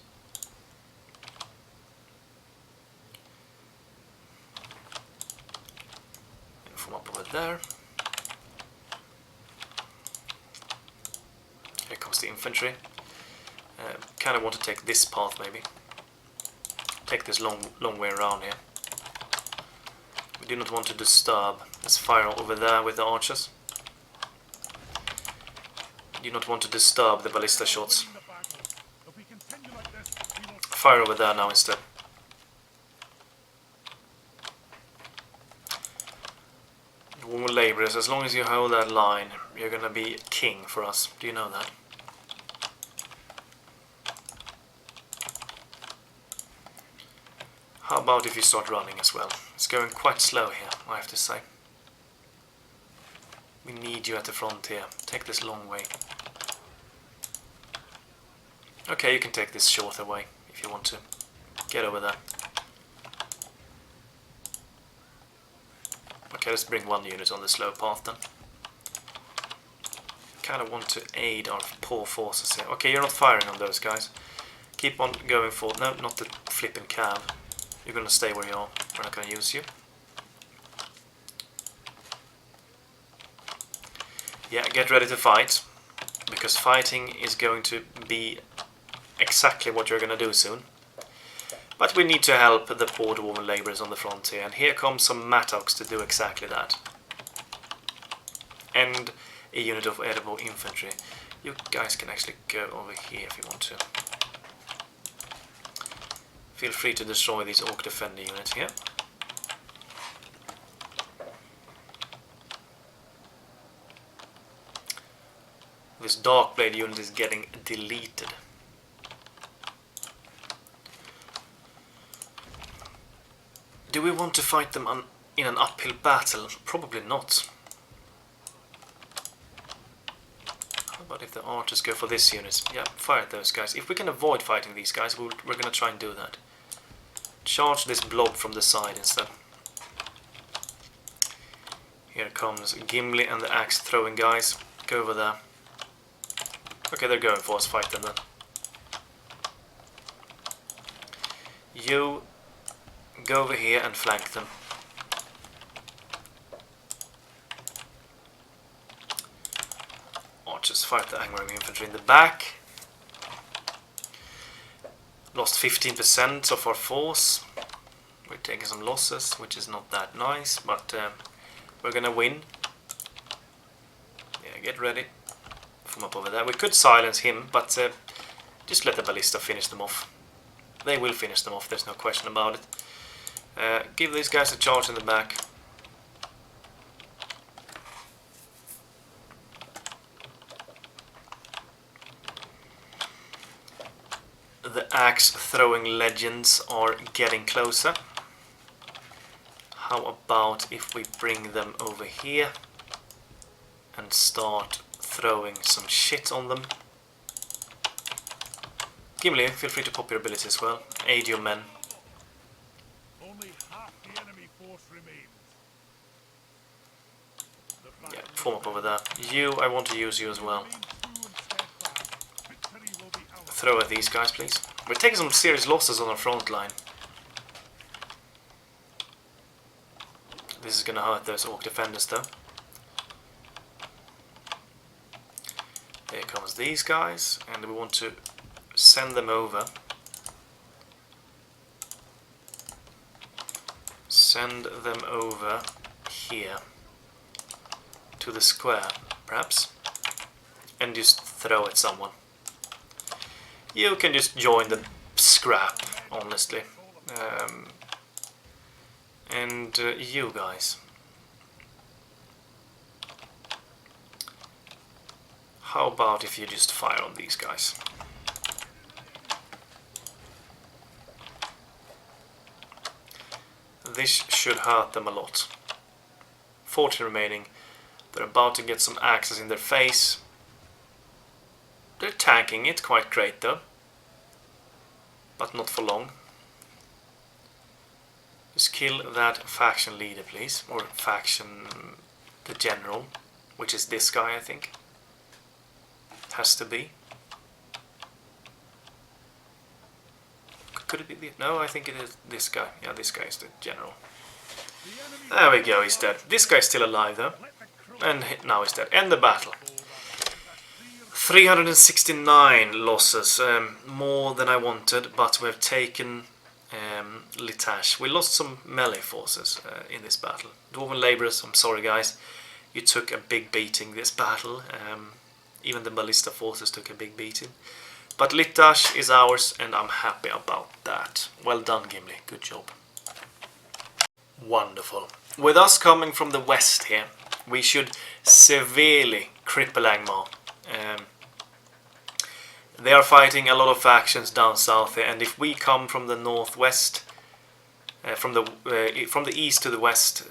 From up over there. Here comes the infantry. Kind of want to take this path maybe. Take this long way around here. We do not want to disturb. Let's fire over there with the archers. We do not want to disturb the ballista shots. Fire over there now instead. Dwarven laborers, as long as you hold that line, you're gonna be king for us. Do you know that? How about if you start running as well? It's going quite slow here, I have to say. We need you at the front here. Take this long way. Okay, you can take this shorter way if you want to. Get over there. Okay, let's bring one unit on the slow path then. Kind of want to aid our poor forces here. Okay, you're not firing on those guys. Keep on going forward. No, not the flipping cab. You're gonna stay where you are. We're not gonna use you. Yeah, get ready to fight. Because fighting is going to be exactly what you're gonna do soon. But we need to help the poor dwarven labourers on the front here. And here comes some mattocks to do exactly that. And a unit of Erebor infantry. You guys can actually go over here if you want to. Feel free to destroy these orc defender units here. This dark blade unit is getting deleted. Do we want to fight them in an uphill battle? Probably not. How about if the archers go for this unit? Yeah, fire at those guys. If we can avoid fighting these guys, we're going to try and do that. Charge this blob from the side instead. Here comes Gimli and the axe throwing guys. Go over there. Okay, they're going for us. Fight them then. You go over here and flank them. Archers fight the angry infantry in the back. Lost 15% of our force. We're taking some losses, which is not that nice, but we're gonna win. Yeah, get ready. From up over there. We could silence him, but just let the ballista finish them off. They will finish them off, there's no question about it. Give these guys a charge in the back. The axe throwing legends are getting closer. How about if we bring them over here and start throwing some shit on them? Gimli, feel free to pop your ability as well. Aid your men. Only half the enemy force remains. Yeah, form up over there. You, I want to use you as well. Throw at these guys, please. We're taking some serious losses on our front line. This is gonna hurt those orc defenders though. Here comes these guys, and we want to send them over. Send them over here to the square, perhaps, and just throw at someone. You can just join the scrap, honestly. And you guys. How about if you just fire on these guys? This should hurt them a lot. 14 remaining. They're about to get some axes in their face. They're tanking it quite great though. But not for long. Just kill that faction leader, please. Or faction... the general. Which is this guy, I think. has to be. Could it be this? No, I think it is this guy. Yeah, this guy is the general. There we go, he's dead. This guy's still alive though. And now he's dead. End the battle. 369 losses. More than I wanted, but we have taken Litash. We lost some melee forces in this battle. Dwarven laborers, I'm sorry guys. You took a big beating this battle. Even the ballista forces took a big beating. But Litash is ours, and I'm happy about that. Well done, Gimli. Good job. Wonderful. With us coming from the west here, we should severely cripple Angmar. They are fighting a lot of factions down south here, and if we come from the northwest, from the east to the west,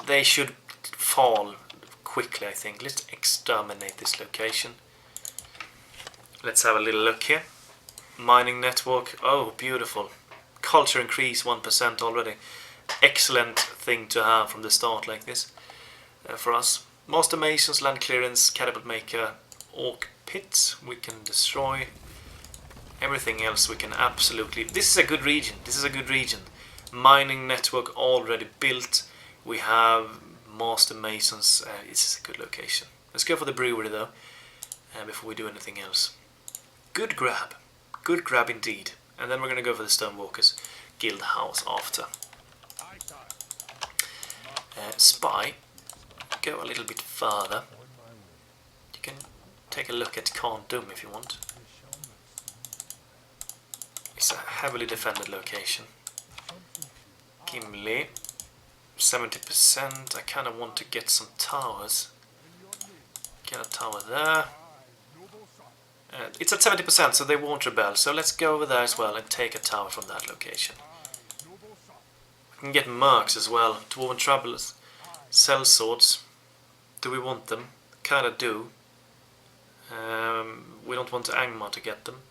they should fall quickly, I think. Let's exterminate this location. Let's have a little look here. Mining network. Oh, beautiful. Culture increase 1% already. Excellent thing to have from the start like this for us. Master Masons, land clearance, catapult maker, orc pits. We can destroy. Everything else we can absolutely... This is a good region. This is a good region. Mining network already built. We have Master Masons. This is a good location. Let's go for the brewery though, before we do anything else. Good grab. Good grab indeed. And then we're going to go for the Stonewalkers Guild House after. Spy. Go a little bit further. You can take a look at Khazad-dûm if you want. It's a heavily defended location. Gimli. 70%. I kind of want to get some towers. Get a tower there. It's at 70%, so they won't rebel. So let's go over there as well and take a tower from that location. We can get mercs as well. Dwarven travelers. Sell swords. Do we want them? Kinda do. We don't want Angmar to get them.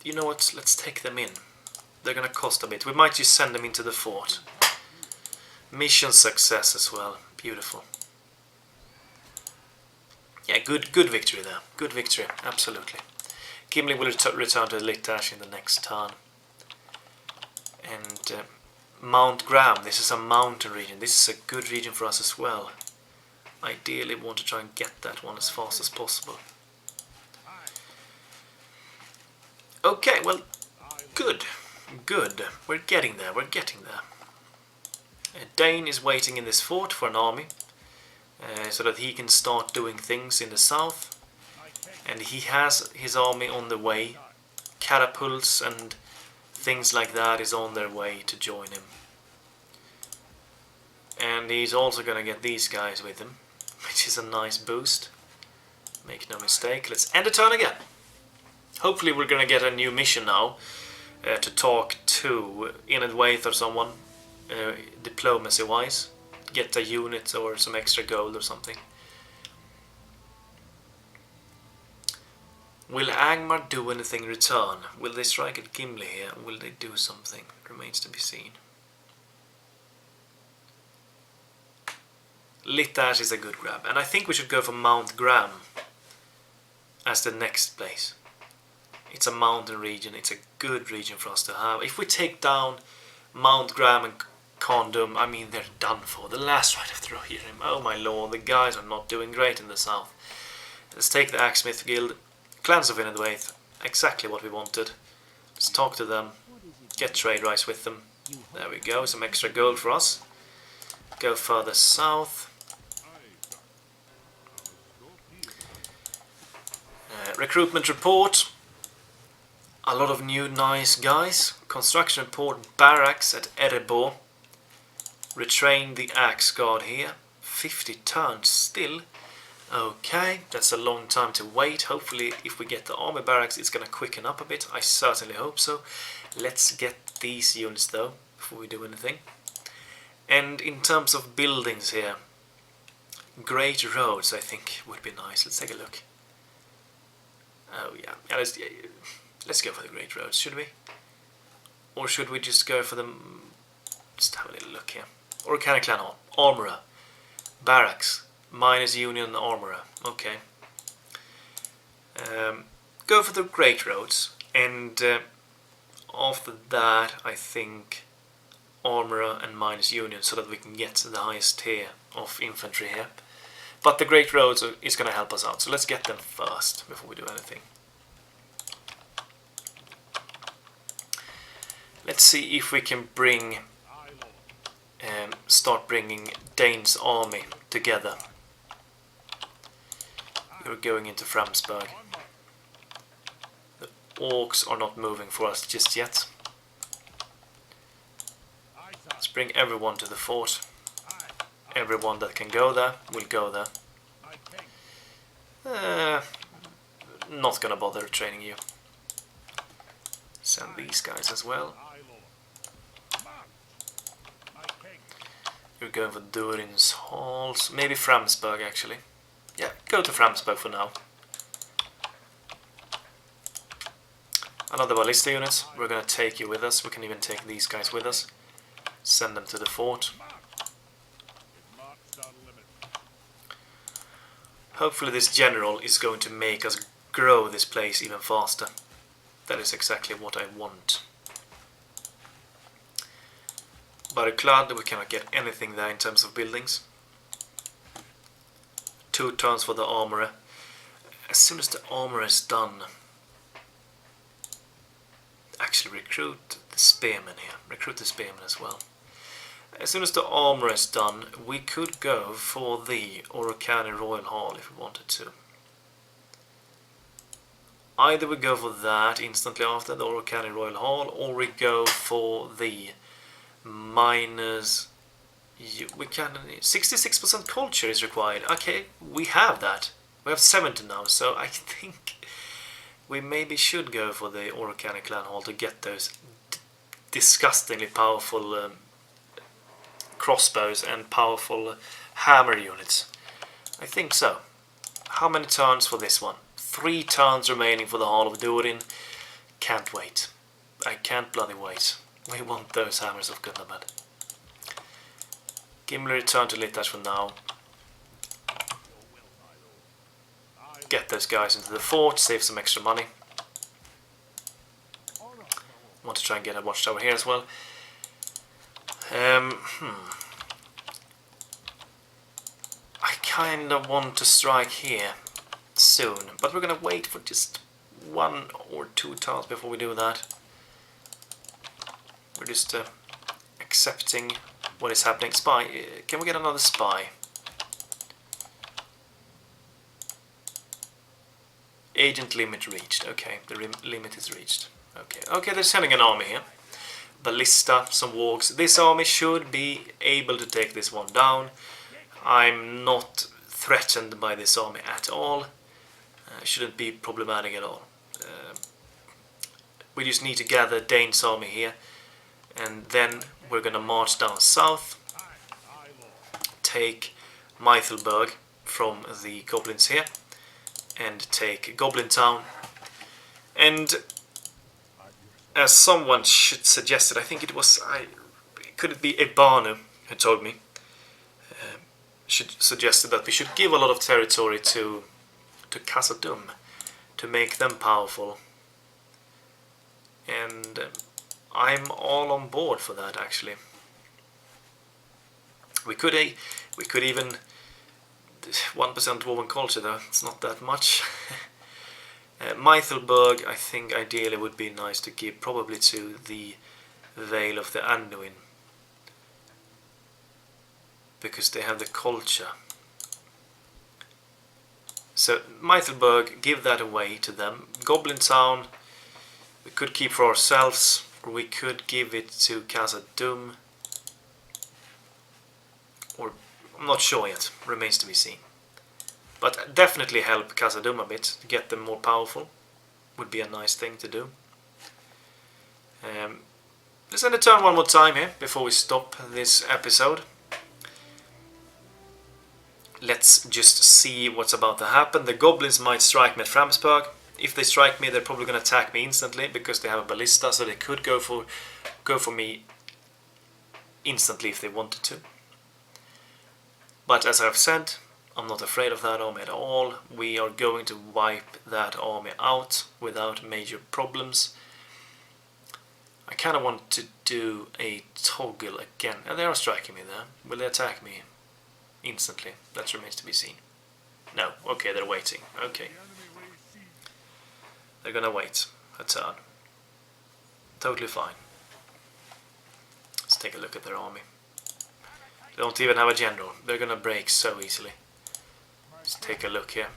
You know what? Let's take them in. They're gonna cost a bit. We might just send them into the fort. Mission success as well. Beautiful. Yeah, good victory there. Good victory, absolutely. Gimli will return to Litash in the next turn. And Mount Graham, this is a mountain region. This is a good region for us as well. Ideally, we want to try and get that one as fast as possible. Okay, well, good. Good. We're getting there, we're getting there. Dane is waiting in this fort for an army. So that he can start doing things in the south, and he has his army on the way. Catapults and things like that is on their way to join him, and he's also gonna get these guys with him, which is a nice boost. Make no mistake. Let's end the turn again. Hopefully we're gonna get a new mission now, to talk to Inedwaith or someone, diplomacy wise. Get a unit or some extra gold or something. Will Angmar do anything in return? Will they strike at Gimli here? Will they do something? Remains to be seen. Litash is a good grab, and I think we should go for Mount Graham as the next place. It's a mountain region. It's a good region for us to have. If we take down Mount Graham and Khazad-dûm, I mean, they're done for. The last right of Rohirrim. Oh my lord, the guys are not doing great in the south. Let's take the Axesmith Guild. Clans of Inedwaith. Exactly what we wanted. Let's talk to them. Get trade rights with them. There we go, some extra gold for us. Go further south. Recruitment report. A lot of new nice guys. Construction report. Barracks at Erebor. Retrain the Axe Guard here. 50 turns still. Okay, that's a long time to wait. Hopefully if we get the army barracks it's gonna quicken up a bit. I certainly hope so. Let's get these units though before we do anything. And in terms of buildings here, great roads I think would be nice. Let's take a look. Oh yeah, let's go for the great roads, should we? Or should we just go for the... Just have a little look here. Or Clan Armorer. Barracks. minus union armorer. Okay. Go for the great roads, and after that I think armorer and minus union, so that we can get the highest tier of infantry here. But the great roads is going to help us out, so let's get them first before we do anything. Let's see if we can bring start bringing Dane's army together. We're going into Framsburg. The orcs are not moving for us just yet. Let's bring everyone to the fort. Everyone that can go there will go there. Not gonna bother training you. Send these guys as well. You're going for Durin's halls. Maybe Framsburg actually. Yeah, go to Framsburg for now. Another ballista unit. We're gonna take you with us. We can even take these guys with us. Send them to the fort. Hopefully this general is going to make us grow this place even faster. That is exactly what I want. But a Clad, we cannot get anything there in terms of buildings. 2 turns for the armorer. As soon as the armorer is done, actually recruit the spearmen here. Recruit the spearmen as well. As soon as the armorer is done, we could go for the Orocani Royal Hall if we wanted to. Either we go for that instantly after the Orocani Royal Hall, or we go for the minus... we can... 66% culture is required. Okay, we have that. We have 70 now, so I think we maybe should go for the Orocani Clan Hall to get those disgustingly powerful crossbows and powerful hammer units. I think so. How many turns for this one? 3 turns remaining for the Hall of Durin. Can't wait. I can't bloody wait. We want those hammers of Gundabad. Gimli return to Litash for now. Get those guys into the fort, save some extra money. Want to try and get a watchtower here as well. I kind of want to strike here soon, but we're gonna wait for just 1 or 2 turns before we do that. We're just accepting what is happening. Spy, can we get another spy? Agent limit reached. Okay, the limit is reached. Okay, they're sending an army here. Ballista, some wargs. This army should be able to take this one down. I'm not threatened by this army at all. Shouldn't be problematic at all. We just need to gather Dane's army here, and then we're gonna march down south, take Mythelberg from the goblins here, and take Goblin Town. And as someone suggested, I think it was could it be Ebanu who told me, suggested that we should give a lot of territory to Khazad-dûm to make them powerful, and I'm all on board for that actually. We could even 1% dwarven culture though, it's not that much. Mythelberg, I think ideally would be nice to give probably to the Vale of the Anduin, because they have the culture. So Mythelberg, give that away to them. Goblin Town, we could keep for ourselves, or we could give it to Khazad-dûm, or I'm not sure yet, remains to be seen. But definitely help Khazad-dûm a bit, to get them more powerful, would be a nice thing to do. Let's end the turn one more time here, before we stop this episode. Let's just see what's about to happen. The goblins might strike me at Framsburg. If they strike me, they're probably going to attack me instantly, because they have a ballista, so they could go for me instantly if they wanted to. But as I've said, I'm not afraid of that army at all. We are going to wipe that army out without major problems. I kind of want to do a toggle again. And they are striking me there. Will they attack me instantly? That remains to be seen. No. Okay, they're waiting. Okay. They're gonna wait a turn. Totally fine. Let's take a look at their army. They don't even have a general. They're gonna break so easily. Let's take a look here.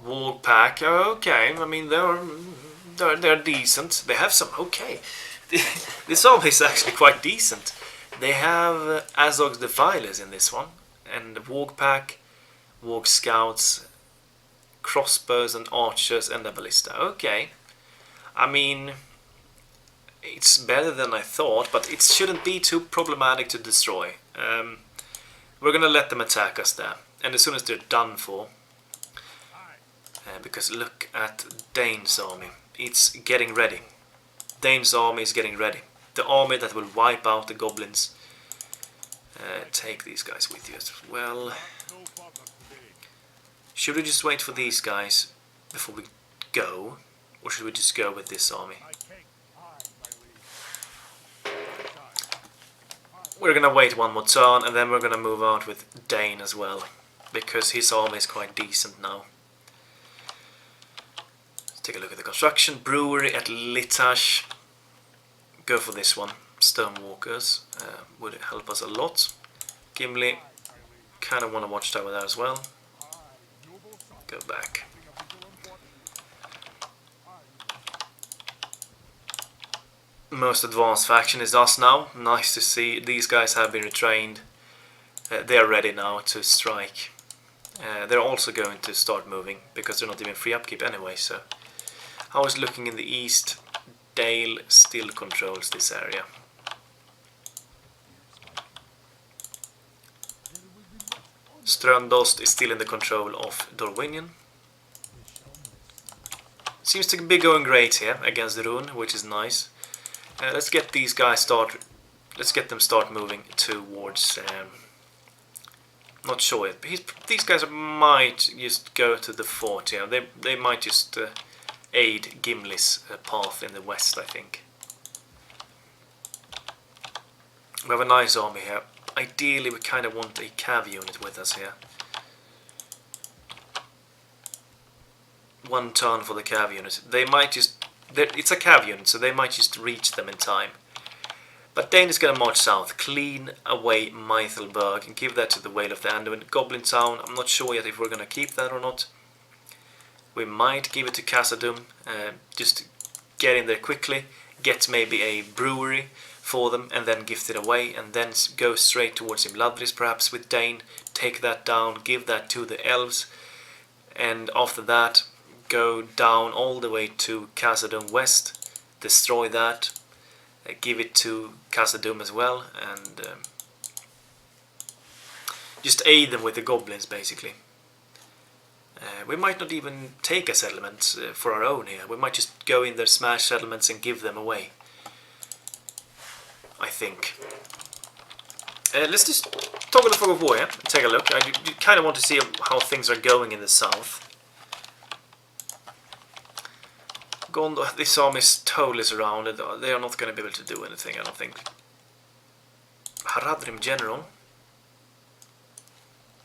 Warg pack. Okay, I mean they're decent. They have some. Okay, this army is actually quite decent. They have Azog's Defilers in this one, and Warg pack, Warg scouts, crossbows and archers, and a ballista. Okay, I mean it's better than I thought, but it shouldn't be too problematic to destroy. We're gonna let them attack us there, and as soon as they're done for, because look at Dane's army, it's getting ready. Dane's army is getting ready. The army that will wipe out the goblins. Take these guys with you as well. Should we just wait for these guys before we go, or should we just go with this army? We're gonna wait one more turn, and then we're gonna move out with Dane as well, because his army is quite decent now. Let's take a look at the construction. Brewery at Litash. Go for this one. Stonewalkers would help us a lot. Gimli, kind of want to watch tower there as well. Go back. Most advanced faction is us now. Nice to see. These guys have been retrained. They are ready now to strike. They're also going to start moving because they're not even free upkeep anyway. So, how is looking in the east? Dale still controls this area. Ströndost is still in the control of Dorwinion. Seems to be going great here against Durin, which is nice. Let's get these guys start. Let's get them start moving towards. Not sure yet. But these guys might just go to the fort here. They might just aid Gimli's path in the west, I think. We have a nice army here. Ideally, we kind of want a cav unit with us here. One turn for the cav unit. They might just. It's a cav unit, so they might just reach them in time. But Dane is going to march south, clean away Mythelberg, and give that to the Whale of the Anduin. Goblin Town, I'm not sure yet if we're going to keep that or not. We might give it to Khazad-dûm, just get in there quickly, get maybe a brewery for them, and then gift it away, and then go straight towards Imladris perhaps with Dane, take that down, give that to the elves, and after that go down all the way to Khazad-dûm west, destroy that, give it to Khazad-dûm as well, and just aid them with the goblins basically. We might not even take a settlement for our own here. We might just go in there, smash settlements and give them away, I think. Let's just toggle the Fog of War here and take a look. I kind of want to see how things are going in the south. Gondor, this army is totally surrounded. They are not going to be able to do anything, I don't think. Haradrim General.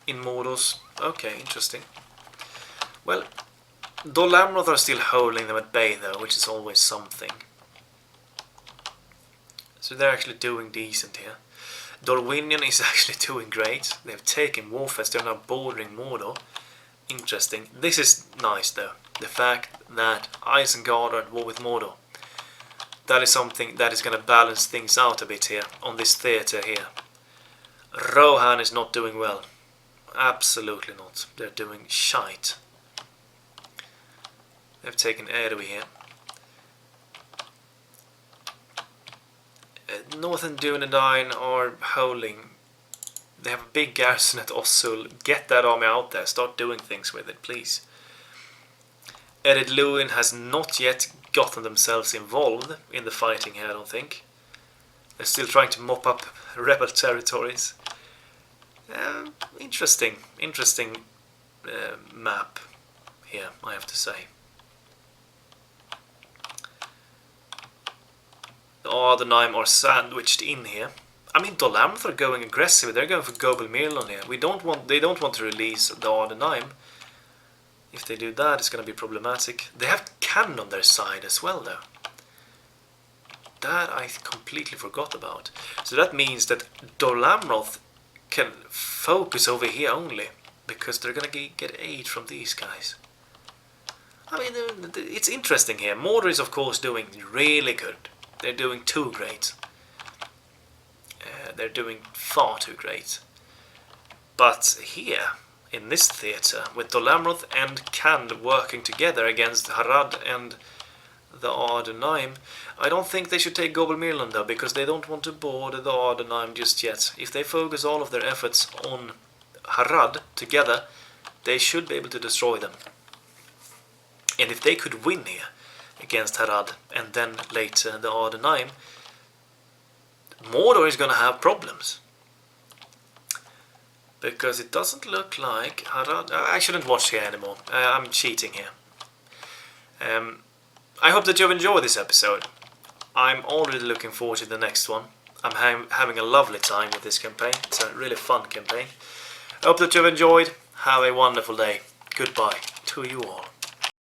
In Mordor. Okay, interesting. Well, Dol Amroth are still holding them at bay though, which is always something. So they're actually doing decent here. Dorwinion is actually doing great. They've taken Warfest, they're now bordering Mordor. Interesting. This is nice though. The fact that Isengard are at war with Mordor. That is something that is going to balance things out a bit here, on this theatre here. Rohan is not doing well. Absolutely not. They're doing shite. They've taken Erebor here. Northern Dunedain are holding. They have a big garrison at Ossul. Get that army out there. Start doing things with it, please. Ered Luin has not yet gotten themselves involved in the fighting here, I don't think. They're still trying to mop up rebel territories. Interesting map here, I have to say. The Ardenheim are sandwiched in here. I mean, Dolamth are going aggressive. They're going for Goblin here. They don't want to release the Ardenheim. If they do that, it's going to be problematic. They have cannon on their side as well, though. That I completely forgot about. So that means that Dolamroth can focus over here only, because they're going to get aid from these guys. I mean, it's interesting here. Mordor is, of course, doing really good. They're doing too great. They're doing far too great. But here, in this theatre, with Dolamroth and Khand working together against Harad and the Ardenheim, I don't think they should take Goblin though, because they don't want to board the Ardenheim just yet. If they focus all of their efforts on Harad together, they should be able to destroy them. And if they could win here against Harad and then later the Ardenheim, Mordor is going to have problems. Because it doesn't look like Harad... I shouldn't watch here anymore. I'm cheating here. I hope that you've enjoyed this episode. I'm already looking forward to the next one. I'm having a lovely time with this campaign. It's a really fun campaign. I hope that you've enjoyed. Have a wonderful day. Goodbye to you all.